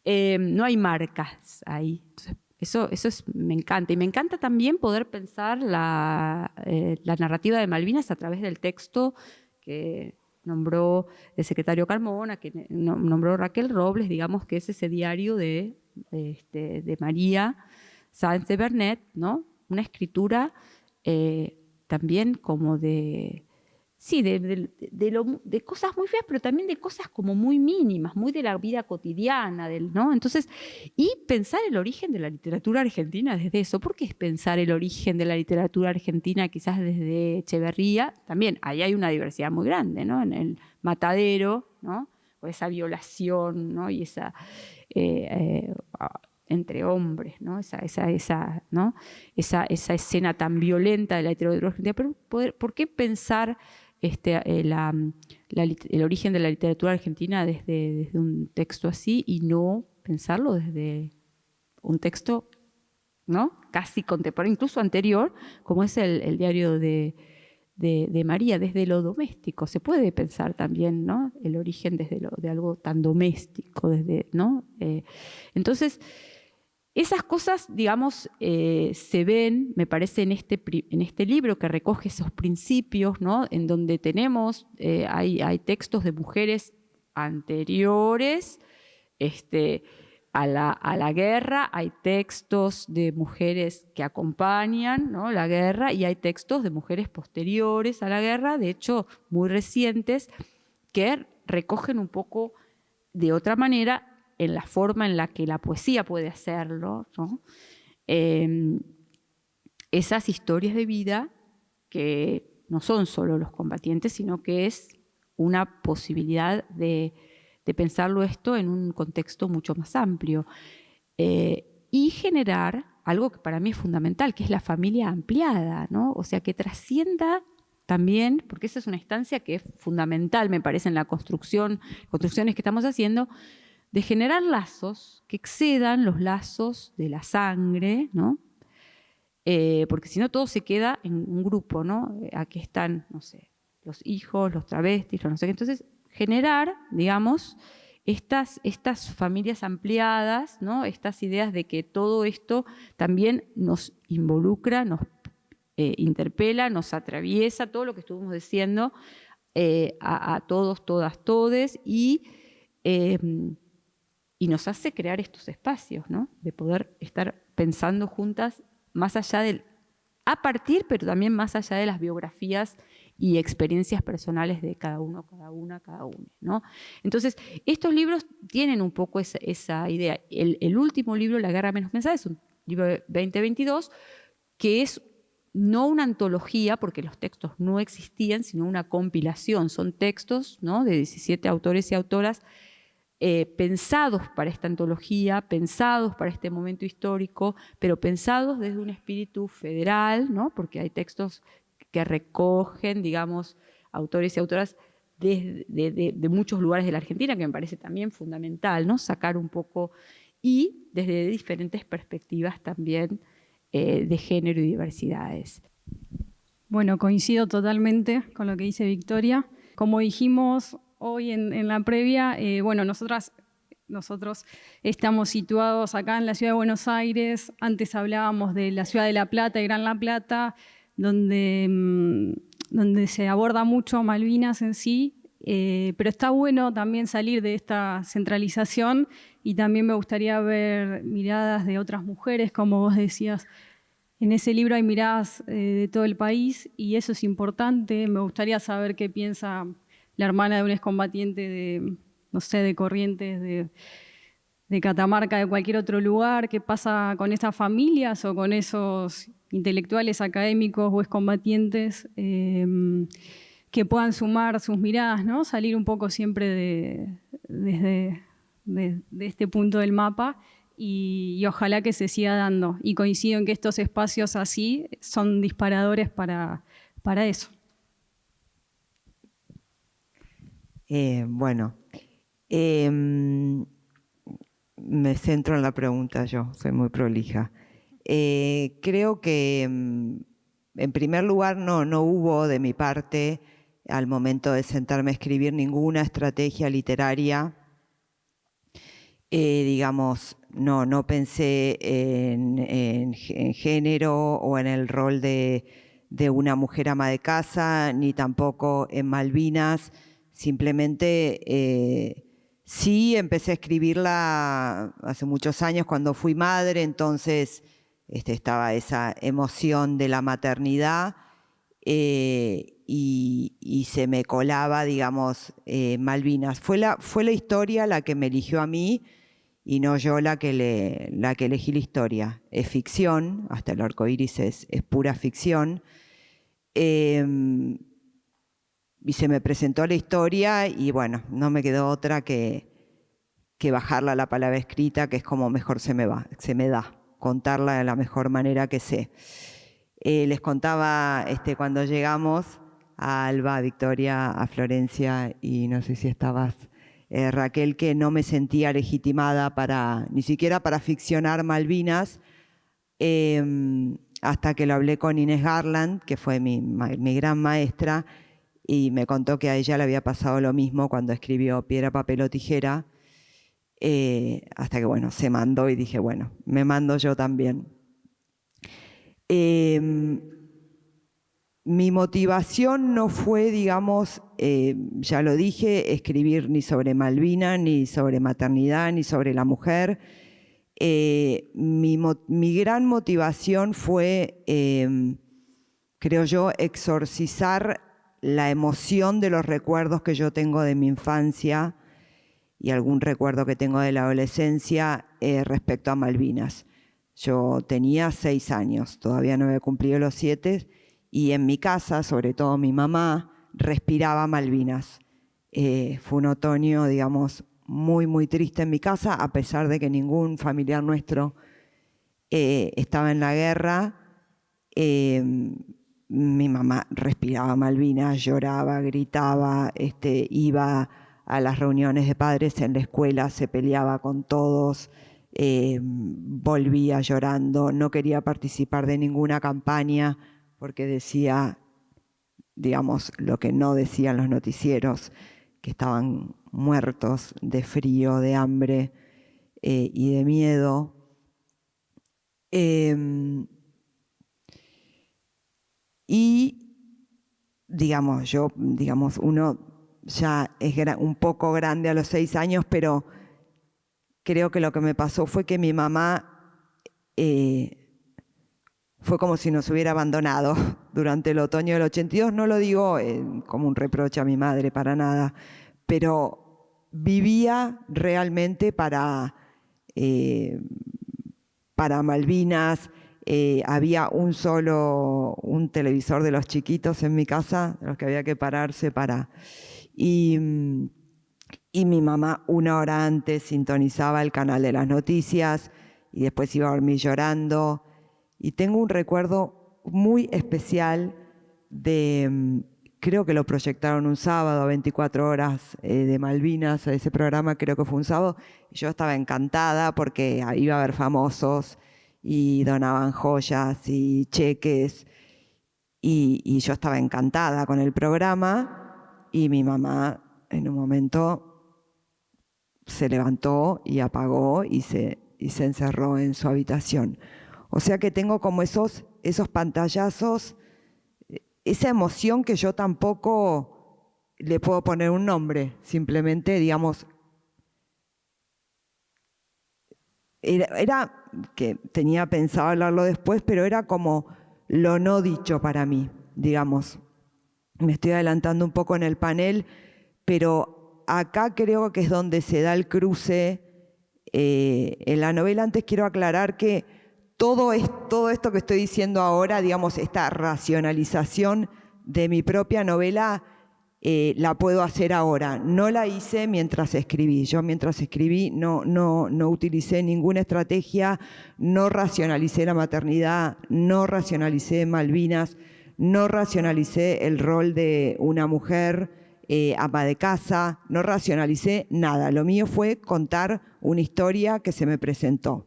No hay marcas ahí. Eso me encanta. Y me encanta también poder pensar la narrativa de Malvinas a través del texto que nombró el secretario Carmona, que nombró Raquel Robles, digamos que es ese diario de María Sáenz de Bernet, ¿no? Una escritura también como de cosas muy feas, pero también de cosas como muy mínimas, muy de la vida cotidiana, ¿no? Entonces, y pensar el origen de la literatura argentina desde eso. ¿Por qué es pensar el origen de la literatura argentina quizás desde Echeverría? También ahí hay una diversidad muy grande, ¿no? En el Matadero, ¿no? O esa violación, ¿no? Y esa entre hombres, ¿no? Esa escena tan violenta de la literatura argentina. Pero ¿por qué pensar el origen de la literatura argentina desde un texto así y no pensarlo desde un texto, ¿no? Casi contemporáneo, incluso anterior, como es el diario de María, desde lo doméstico? Se puede pensar también, ¿no? El origen de algo tan doméstico, ¿no? Entonces, esas cosas, digamos, se ven, me parece, en este libro que recoge esos principios, ¿no? En donde tenemos, hay textos de mujeres anteriores a la guerra, hay textos de mujeres que acompañan, ¿no? La guerra, y hay textos de mujeres posteriores a la guerra, de hecho, muy recientes, que recogen un poco de otra manera en la forma en la que la poesía puede hacerlo, ¿no? Esas historias de vida que no son solo los combatientes, sino que es una posibilidad de pensarlo esto en un contexto mucho más amplio y generar algo que para mí es fundamental, que es la familia ampliada, ¿no? O sea, que trascienda también, porque esa es una instancia que es fundamental, me parece, en la construcciones que estamos haciendo, de generar lazos que excedan los lazos de la sangre, ¿no? Porque si no todo se queda en un grupo, ¿no? Aquí están, no sé, los hijos, los travestis, los no sé qué. Entonces, generar, digamos, estas familias ampliadas, ¿no? Estas ideas de que todo esto también nos involucra, nos interpela, nos atraviesa, todo lo que estuvimos diciendo a todos, todas, todes, y nos hace crear estos espacios, ¿no? De poder estar pensando juntas más allá a partir, pero también más allá de las biografías y experiencias personales de cada uno, cada una, ¿no? Entonces, estos libros tienen un poco esa idea. El último libro, La guerra menos pensada, es un libro de 2022, que es no una antología, porque los textos no existían, sino una compilación. Son textos, ¿no? De 17 autores y autoras pensados para esta antología, pensados para este momento histórico, pero pensados desde un espíritu federal, ¿no? Porque hay textos que recogen, digamos, autores y autoras de muchos lugares de la Argentina, que me parece también fundamental, ¿no? Sacar un poco, y desde diferentes perspectivas también de género y diversidades.
Bueno, coincido totalmente con lo que dice Victoria. Como dijimos hoy en la previa, bueno, nosotras nosotros estamos situados acá en la ciudad de Buenos Aires. Antes hablábamos de la ciudad de La Plata y Gran La Plata, donde se aborda mucho Malvinas en sí, pero está bueno también salir de esta centralización y también me gustaría ver miradas de otras mujeres, como vos decías. En ese libro hay miradas de todo el país y eso es importante. Me gustaría saber qué piensa la hermana de un excombatiente de, no sé, de Corrientes, de Catamarca, de cualquier otro lugar, qué pasa con esas familias o con esos intelectuales, académicos o excombatientes que puedan sumar sus miradas, ¿no? Salir un poco siempre de este punto del mapa y ojalá que se siga dando. Y coincido en que estos espacios así son disparadores para eso.
Bueno, me centro en la pregunta yo, soy muy prolija. Creo que, en primer lugar, no hubo de mi parte, al momento de sentarme a escribir, ninguna estrategia literaria. Digamos, no pensé en género o en el rol de una mujer ama de casa, ni tampoco en Malvinas. Simplemente sí empecé a escribirla hace muchos años cuando fui madre, entonces estaba esa emoción de la maternidad y se me colaba, digamos, Malvinas. Fue la historia la que me eligió a mí y no yo la que elegí la historia. Es ficción, hasta el arco iris es pura ficción. Y se me presentó la historia y bueno, no me quedó otra que bajarla a la palabra escrita, que es como mejor se me da, contarla de la mejor manera que sé. Les contaba cuando llegamos a Alba, a Victoria, a Florencia y no sé si estabas, Raquel, que no me sentía legitimada ni siquiera para ficcionar Malvinas, hasta que lo hablé con Inés Garland, que fue mi gran maestra, y me contó que a ella le había pasado lo mismo cuando escribió Piedra, Papel o Tijera, hasta que bueno, se mandó y dije, bueno, me mando yo también. Mi motivación no fue, digamos, ya lo dije, escribir ni sobre Malvinas, ni sobre maternidad, ni sobre la mujer. Mi gran motivación fue, creo yo, exorcizar la emoción de los recuerdos que yo tengo de mi infancia y algún recuerdo que tengo de la adolescencia respecto a Malvinas. Yo tenía 6 años, todavía no había cumplido los 7, y en mi casa, sobre todo mi mamá, respiraba Malvinas. Fue un otoño, digamos, muy, muy triste en mi casa, a pesar de que ningún familiar nuestro estaba en la guerra. Mi mamá respiraba Malvinas, lloraba, gritaba, iba a las reuniones de padres en la escuela, se peleaba con todos, volvía llorando, no quería participar de ninguna campaña porque decía, digamos, lo que no decían los noticieros, que estaban muertos de frío, de hambre y de miedo. Y, digamos, uno ya es un poco grande a los 6 años, pero creo que lo que me pasó fue que mi mamá fue como si nos hubiera abandonado durante el otoño del 82. No lo digo como un reproche a mi madre, para nada, pero vivía realmente para Malvinas. Había un televisor de los chiquitos en mi casa, de los que había que pararse para... Y mi mamá 1 hora antes sintonizaba el canal de las noticias y después iba a dormir llorando. Y tengo un recuerdo muy especial creo que lo proyectaron un sábado a 24 horas de Malvinas, ese programa creo que fue un sábado. Yo estaba encantada porque iba a haber famosos y donaban joyas y cheques y yo estaba encantada con el programa y mi mamá en un momento se levantó y apagó y se encerró en su habitación. O sea que tengo como esos pantallazos, esa emoción que yo tampoco le puedo poner un nombre, simplemente, digamos, era que tenía pensado hablarlo después, pero era como lo no dicho para mí, digamos. Me estoy adelantando un poco en el panel, pero acá creo que es donde se da el cruce en la novela. Antes quiero aclarar que todo esto que estoy diciendo ahora, digamos, esta racionalización de mi propia novela, la puedo hacer ahora. No la hice mientras escribí. Yo mientras escribí no utilicé ninguna estrategia, no racionalicé la maternidad, no racionalicé Malvinas, no racionalicé el rol de una mujer ama de casa, no racionalicé nada. Lo mío fue contar una historia que se me presentó.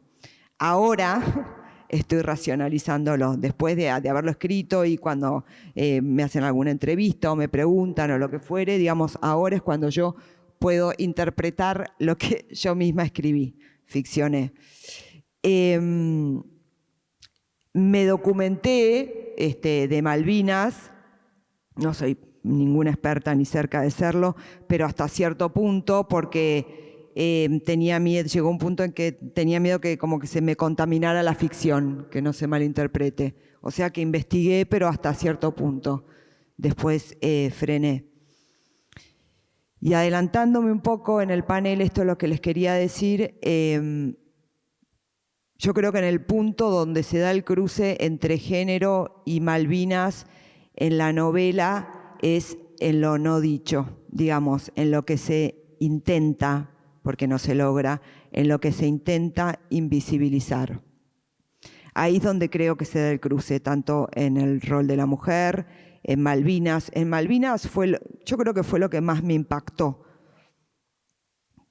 Ahora estoy racionalizándolo, después de haberlo escrito y cuando me hacen alguna entrevista o me preguntan o lo que fuere, digamos, ahora es cuando yo puedo interpretar lo que yo misma escribí, ficcioné. Me documenté de Malvinas, no soy ninguna experta ni cerca de serlo, pero hasta cierto punto, porque tenía miedo, llegó un punto en que tenía miedo que como que se me contaminara la ficción, que no se malinterprete. O sea que investigué, pero hasta cierto punto. Después frené. Y adelantándome un poco en el panel, esto es lo que les quería decir. Yo creo que en el punto donde se da el cruce entre género y Malvinas en la novela es en lo no dicho, digamos, en lo que se intenta, porque no se logra, en lo que se intenta invisibilizar. Ahí es donde creo que se da el cruce, tanto en el rol de la mujer, en Malvinas. En Malvinas yo creo que fue lo que más me impactó.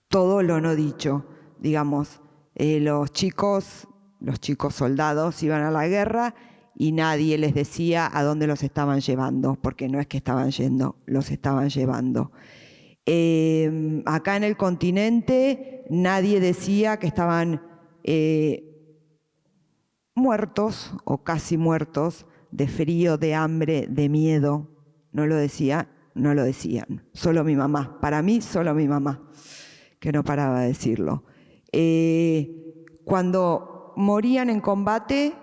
Todo lo no dicho, digamos. Los chicos soldados iban a la guerra y nadie les decía a dónde los estaban llevando, porque no es que estaban yendo, los estaban llevando. Acá en el continente nadie decía que estaban muertos o casi muertos de frío, de hambre, de miedo. No lo decían. Solo mi mamá. Para mí, solo mi mamá, que no paraba de decirlo. Cuando morían en combate,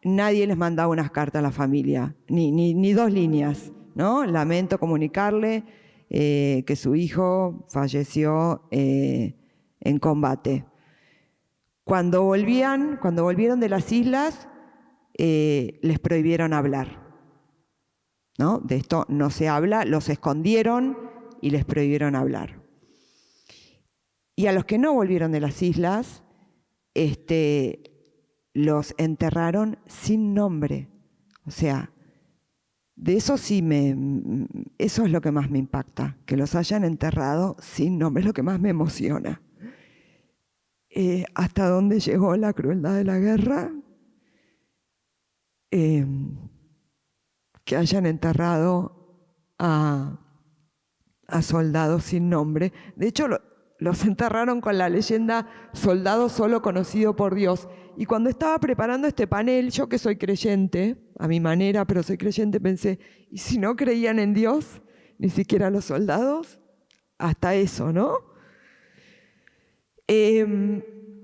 nadie les mandaba unas cartas a la familia, ni 2 líneas, ¿no? Lamento comunicarle que su hijo falleció en combate. Cuando volvieron de las islas, les prohibieron hablar, ¿no? De esto no se habla, los escondieron y les prohibieron hablar. Y a los que no volvieron de las islas, los enterraron sin nombre. O sea, de eso eso es lo que más me impacta, que los hayan enterrado sin nombre, es lo que más me emociona. ¿Hasta dónde llegó la crueldad de la guerra? Que hayan enterrado a soldados sin nombre. De hecho, los enterraron con la leyenda soldado solo conocido por Dios. Y cuando estaba preparando este panel, yo que soy creyente, a mi manera, pero soy creyente, pensé, ¿y si no creían en Dios? Ni siquiera los soldados. Hasta eso, ¿no?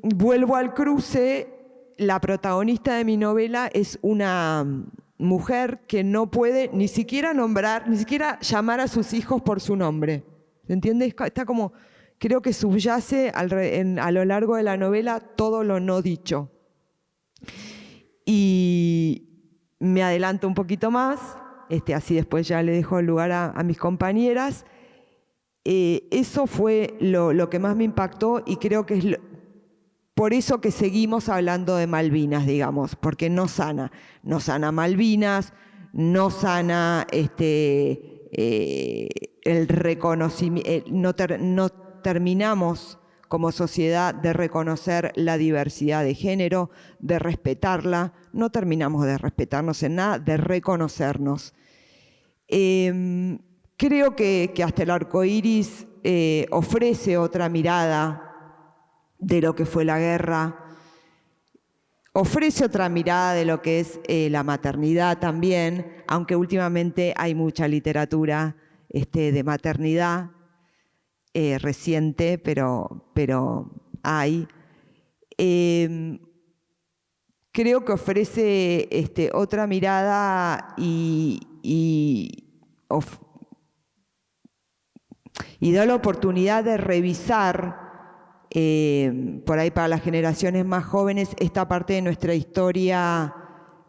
Vuelvo al cruce. La protagonista de mi novela es una mujer que no puede ni siquiera nombrar, ni siquiera llamar a sus hijos por su nombre. ¿Se entiende? Está como, creo que subyace a lo largo de la novela todo lo no dicho. Y me adelanto un poquito más, así después ya le dejo el lugar a mis compañeras. Eso fue lo que más me impactó y creo que es por eso que seguimos hablando de Malvinas, digamos, porque no sana Malvinas, no sana el reconocimiento, no terminamos como sociedad de reconocer la diversidad de género, de respetarla, no terminamos de respetarnos en nada, de reconocernos. Creo que hasta el arco iris ofrece otra mirada de lo que fue la guerra, ofrece otra mirada de lo que es la maternidad también, aunque últimamente hay mucha literatura de maternidad reciente, pero hay. Creo que ofrece otra mirada y da la oportunidad de revisar por ahí para las generaciones más jóvenes esta parte de nuestra historia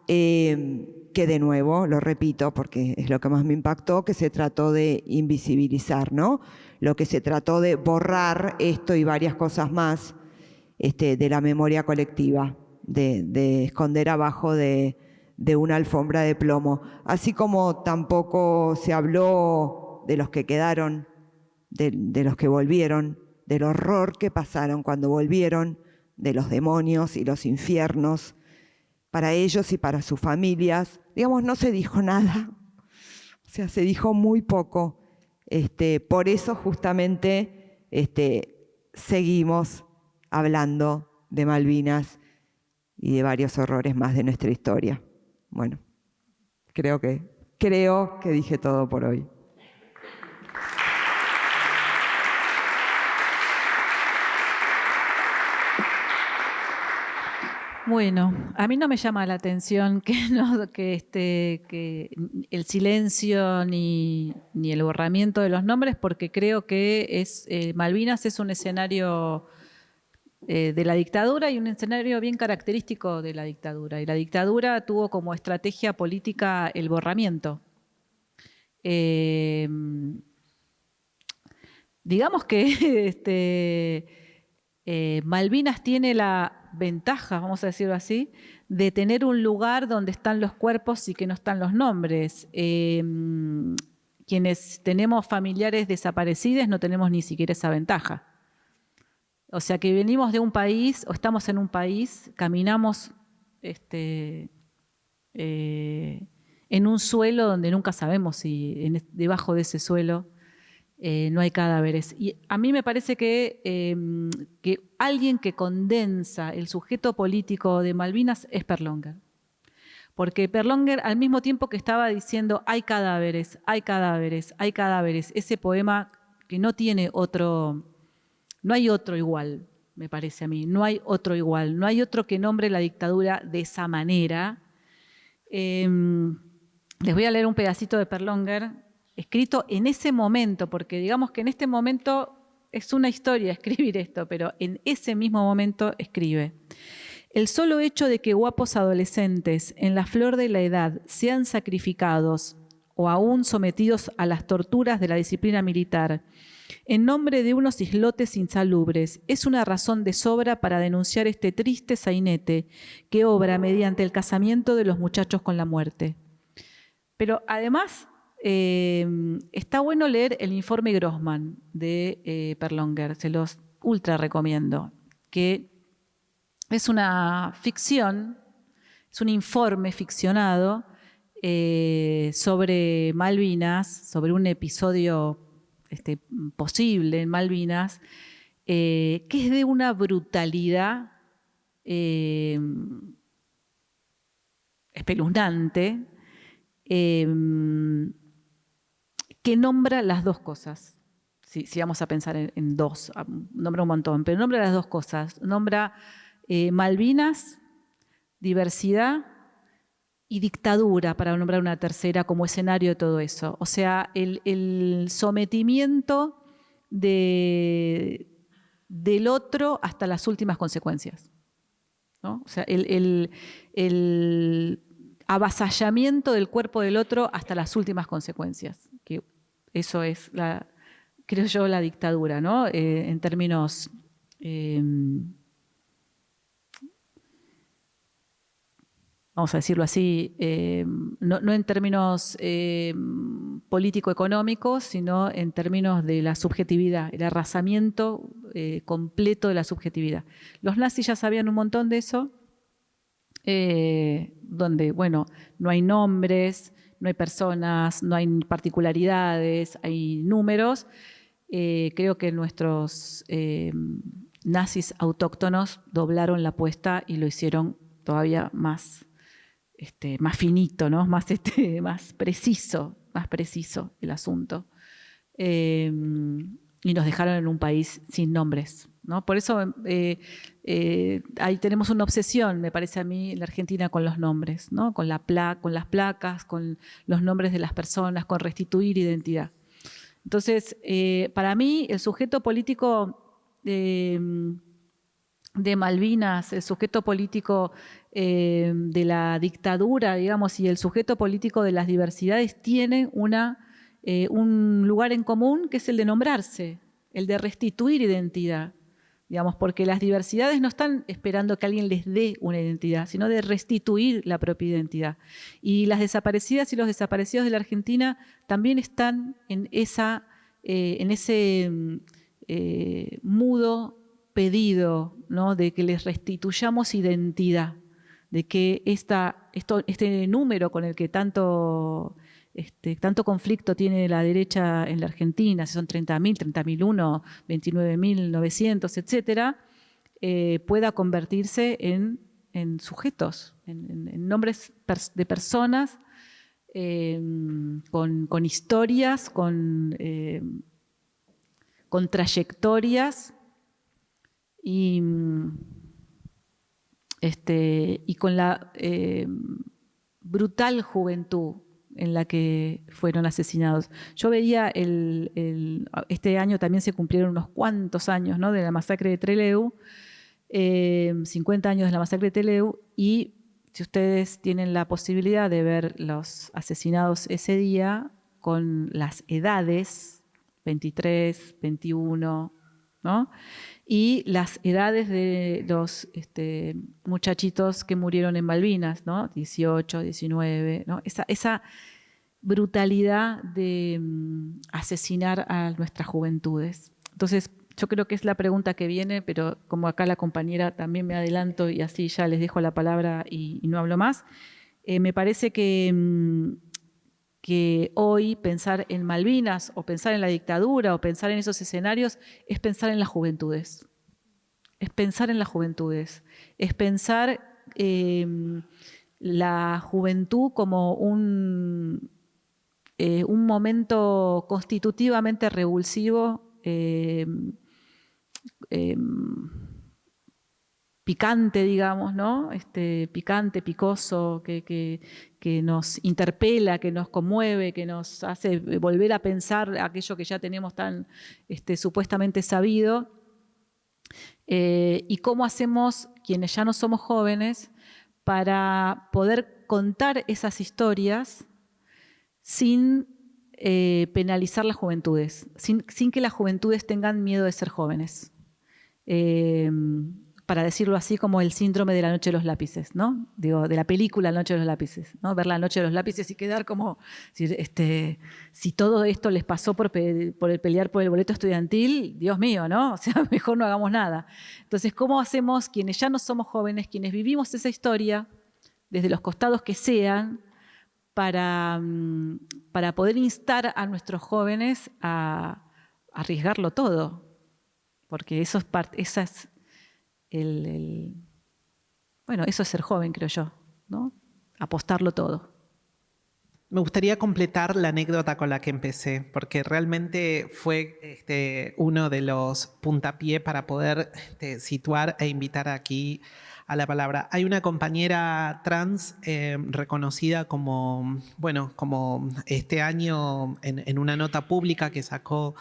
que de nuevo, lo repito porque es lo que más me impactó, que se trató de invisibilizar, ¿no? Lo que se trató de borrar esto y varias cosas más de la memoria colectiva, de esconder abajo de una alfombra de plomo. Así como tampoco se habló de los que quedaron, de los que volvieron, del horror que pasaron cuando volvieron, de los demonios y los infiernos, para ellos y para sus familias. Digamos, no se dijo nada, o sea, se dijo muy poco. Por eso justamente seguimos hablando de Malvinas y de varios horrores más de nuestra historia. Bueno, creo que dije todo por hoy.
Bueno, a mí no me llama la atención que el silencio ni el borramiento de los nombres, porque creo que Malvinas es un escenario de la dictadura y un escenario bien característico de la dictadura. Y la dictadura tuvo como estrategia política el borramiento. Digamos que Malvinas tiene la ventaja, vamos a decirlo así, de tener un lugar donde están los cuerpos y que no están los nombres. Quienes tenemos familiares desaparecidos no tenemos ni siquiera esa ventaja. O sea que venimos de un país o estamos en un país, caminamos en un suelo donde nunca sabemos si debajo de ese suelo no hay cadáveres. Y a mí me parece que alguien que condensa el sujeto político de Malvinas es Perlonger. Porque Perlonger, al mismo tiempo que estaba diciendo hay cadáveres, hay cadáveres, hay cadáveres, ese poema que no tiene otro, no hay otro igual, me parece a mí, no hay otro igual, no hay otro que nombre la dictadura de esa manera. Les voy a leer un pedacito de Perlonger, escrito en ese momento, porque digamos que en este momento es una historia escribir esto, pero en ese mismo momento escribe: el solo hecho de que guapos adolescentes en la flor de la edad sean sacrificados o aún sometidos a las torturas de la disciplina militar en nombre de unos islotes insalubres es una razón de sobra para denunciar este triste sainete que obra mediante el casamiento de los muchachos con la muerte. Pero además está bueno leer el informe Grossman de Perlonger, se los ultra recomiendo, que es una ficción, es un informe ficcionado sobre Malvinas, sobre un episodio posible en Malvinas, que es de una brutalidad espeluznante, que nombra las dos cosas. Si vamos a pensar en dos, nombra un montón, pero nombra las dos cosas. Nombra Malvinas, diversidad y dictadura, para nombrar una tercera como escenario de todo eso. O sea, el sometimiento del otro hasta las últimas consecuencias, ¿no? O sea, el avasallamiento del cuerpo del otro hasta las últimas consecuencias. Que eso es, creo yo, la dictadura, ¿no? En términos vamos a decirlo así, no en términos político-económicos, sino en términos de la subjetividad, el arrasamiento completo de la subjetividad. Los nazis ya sabían un montón de eso, donde, bueno, no hay nombres, no hay personas, no hay particularidades, hay números. creo que nuestros nazis autóctonos doblaron la apuesta y lo hicieron todavía más, más finito, ¿no? Más preciso el asunto. Y nos dejaron en un país sin nombres, ¿no? Por eso ahí tenemos una obsesión, me parece a mí, en la Argentina con los nombres, ¿no? Con las placas, con los nombres de las personas, con restituir identidad. Entonces, para mí, el sujeto político de Malvinas, el sujeto político de la dictadura, digamos, y el sujeto político de las diversidades tiene un lugar en común, que es el de nombrarse, el de restituir identidad, digamos, porque las diversidades no están esperando que alguien les dé una identidad, sino de restituir la propia identidad. Y las desaparecidas y los desaparecidos de la Argentina también están en ese mudo pedido, ¿no? De que les restituyamos identidad, de que este número con el que tanto conflicto tiene la derecha en la Argentina, si son 30.000, 30.001, 29.900, etcétera, pueda convertirse en sujetos, en nombres de personas con historias, con trayectorias y con la brutal juventud en la que fueron asesinados. Yo veía, este año también se cumplieron unos cuantos años, ¿no?, de la masacre de Trelew, 50 años de la masacre de Trelew, y si ustedes tienen la posibilidad de ver los asesinados ese día con las edades, 23, 21, ¿no?, y las edades de los muchachitos que murieron en Malvinas, ¿no?, 18, 19, ¿no?, esa brutalidad de asesinar a nuestras juventudes. Entonces, yo creo que es la pregunta que viene, pero como acá la compañera también me adelanto y así ya les dejo la palabra y no hablo más, me parece que hoy pensar en Malvinas o pensar en la dictadura o pensar en esos escenarios es pensar en las juventudes. Es pensar en las juventudes. Es pensar la juventud como un momento constitutivamente revulsivo, picante, digamos, ¿no? Picante, picoso, que nos interpela, que nos conmueve, que nos hace volver a pensar aquello que ya tenemos tan supuestamente sabido. Y cómo hacemos, quienes ya no somos jóvenes, para poder contar esas historias sin penalizar las juventudes, sin que las juventudes tengan miedo de ser jóvenes. Para decirlo así, como el síndrome de la noche de los lápices, ¿no? Digo, de la película La noche de los lápices, ¿no? Ver La noche de los lápices y quedar como, si todo esto les pasó por el pelear por el boleto estudiantil, Dios mío, ¿no? O sea, mejor no hagamos nada. Entonces, ¿cómo hacemos, quienes ya no somos jóvenes, quienes vivimos esa historia, desde los costados que sean, para poder instar a nuestros jóvenes a arriesgarlo todo? Porque eso es bueno, eso es ser joven, creo yo, ¿no? Apostarlo todo.
Me gustaría completar la anécdota con la que empecé, porque realmente fue uno de los puntapiés para poder situar e invitar aquí a la palabra. Hay una compañera trans reconocida como este año en una nota pública que sacó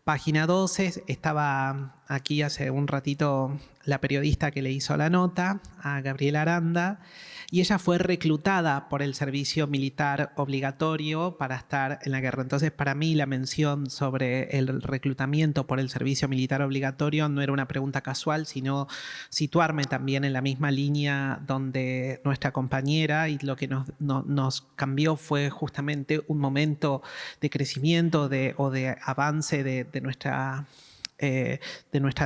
Página 12, estaba aquí hace un ratito la periodista que le hizo la nota, a Gabriela Aranda, y ella fue reclutada por el servicio militar obligatorio para estar en la guerra. Entonces, para mí, la mención sobre el reclutamiento por el servicio militar obligatorio no era una pregunta casual, sino situarme también en la misma línea donde nuestra compañera, y lo que nos cambió fue justamente un momento de crecimiento o de avance de nuestra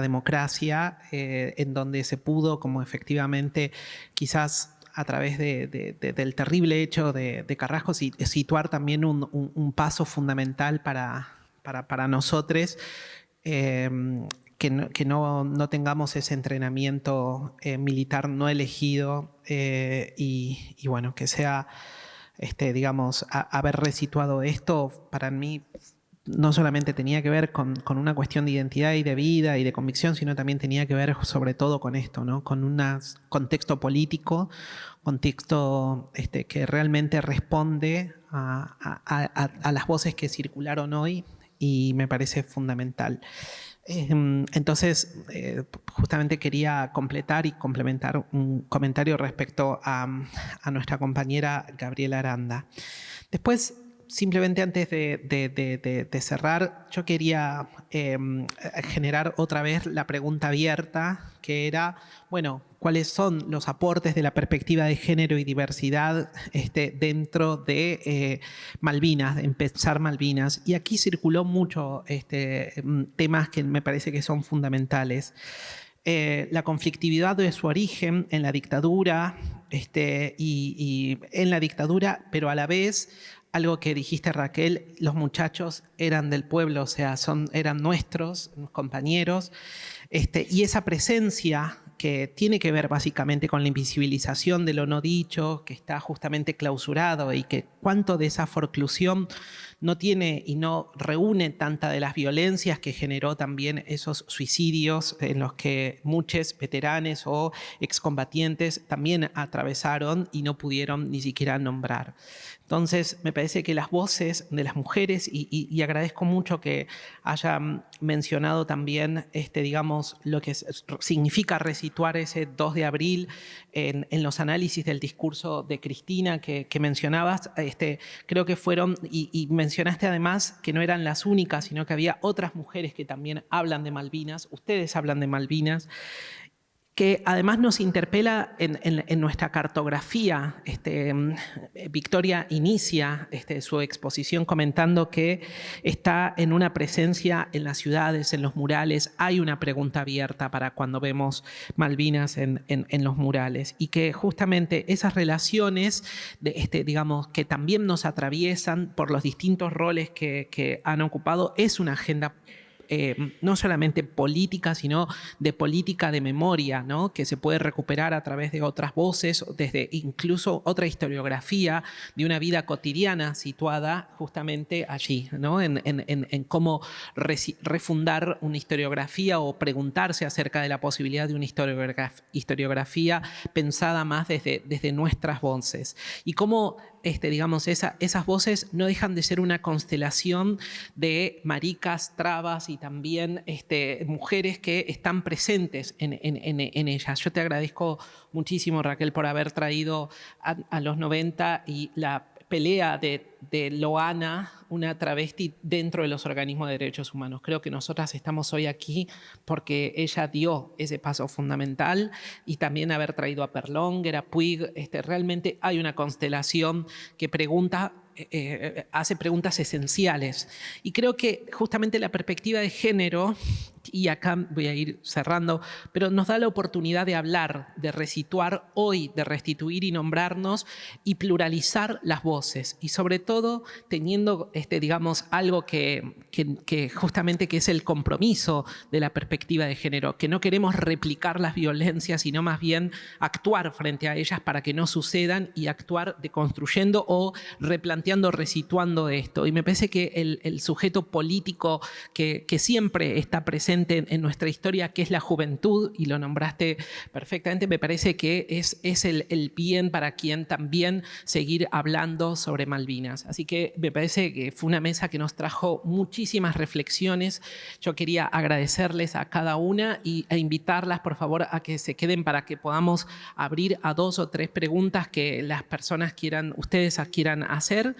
democracia, en donde se pudo, como efectivamente, quizás a través del terrible hecho de Carrasco, situar también un paso fundamental para para nosotros que no tengamos ese entrenamiento militar no elegido y bueno, que sea, digamos, haber resituado esto para mí no solamente tenía que ver con una cuestión de identidad y de vida y de convicción, sino también tenía que ver sobre todo con esto, ¿no? Con un contexto político, contexto que realmente responde a las voces que circularon hoy y me parece fundamental. Entonces, justamente quería completar y complementar un comentario respecto a nuestra compañera Gabriela Aranda. Después, simplemente antes de cerrar, yo quería generar otra vez la pregunta abierta, que era, bueno, ¿cuáles son los aportes de la perspectiva de género y diversidad dentro de Malvinas, de pensar Malvinas? Y aquí circuló mucho temas que me parece que son fundamentales. La conflictividad de su origen en la dictadura, y en la dictadura, pero a la vez algo que dijiste, Raquel, los muchachos eran del pueblo, o sea, eran nuestros compañeros, y esa presencia que tiene que ver básicamente con la invisibilización de lo no dicho, que está justamente clausurado y que cuánto de esa forclusión no tiene y no reúne tanta de las violencias que generó también esos suicidios en los que muchos veteranos o excombatientes también atravesaron y no pudieron ni siquiera nombrar. Entonces, me parece que las voces de las mujeres, y agradezco mucho que hayan mencionado también, digamos, lo que significa resituar ese 2 de abril en los análisis del discurso de Cristina que mencionabas, creo que fueron, y mencionaste además que no eran las únicas, sino que había otras mujeres que también hablan de Malvinas, ustedes hablan de Malvinas, que además nos interpela en nuestra cartografía. Victoria inicia su exposición comentando que está en una presencia en las ciudades, en los murales. Hay una pregunta abierta para cuando vemos Malvinas en los murales y que justamente esas relaciones, digamos, que también nos atraviesan por los distintos roles que han ocupado, es una agenda no solamente política, sino de política de memoria, ¿no? Que se puede recuperar a través de otras voces, desde incluso otra historiografía de una vida cotidiana situada justamente allí, ¿no? En cómo refundar una historiografía o preguntarse acerca de la posibilidad de una historiografía pensada más desde nuestras voces. Y cómo digamos, esas voces no dejan de ser una constelación de maricas, trabas y también mujeres que están presentes en ellas. Yo te agradezco muchísimo, Raquel, por haber traído a los 90 y la pelea de Loana, una travesti dentro de los organismos de derechos humanos. Creo que nosotras estamos hoy aquí porque ella dio ese paso fundamental y también haber traído a Perlonger, a Puig. Realmente hay una constelación que hace preguntas esenciales. Y creo que justamente la perspectiva de género, y acá voy a ir cerrando, pero nos da la oportunidad de hablar, de resituar hoy, de restituir y nombrarnos y pluralizar las voces. Y sobre todo teniendo, digamos, algo que justamente que es el compromiso de la perspectiva de género, que no queremos replicar las violencias, sino más bien actuar frente a ellas para que no sucedan y actuar deconstruyendo o replanteando, resituando esto. Y me parece que el sujeto político que siempre está presente en nuestra historia, que es la juventud, y lo nombraste perfectamente, me parece que es el bien para quien también seguir hablando sobre Malvinas. Así que me parece que fue una mesa que nos trajo muchísimas reflexiones. Yo quería agradecerles a cada una e invitarlas, por favor, a que se queden para que podamos abrir a 2 o 3 preguntas que las personas quieran hacer.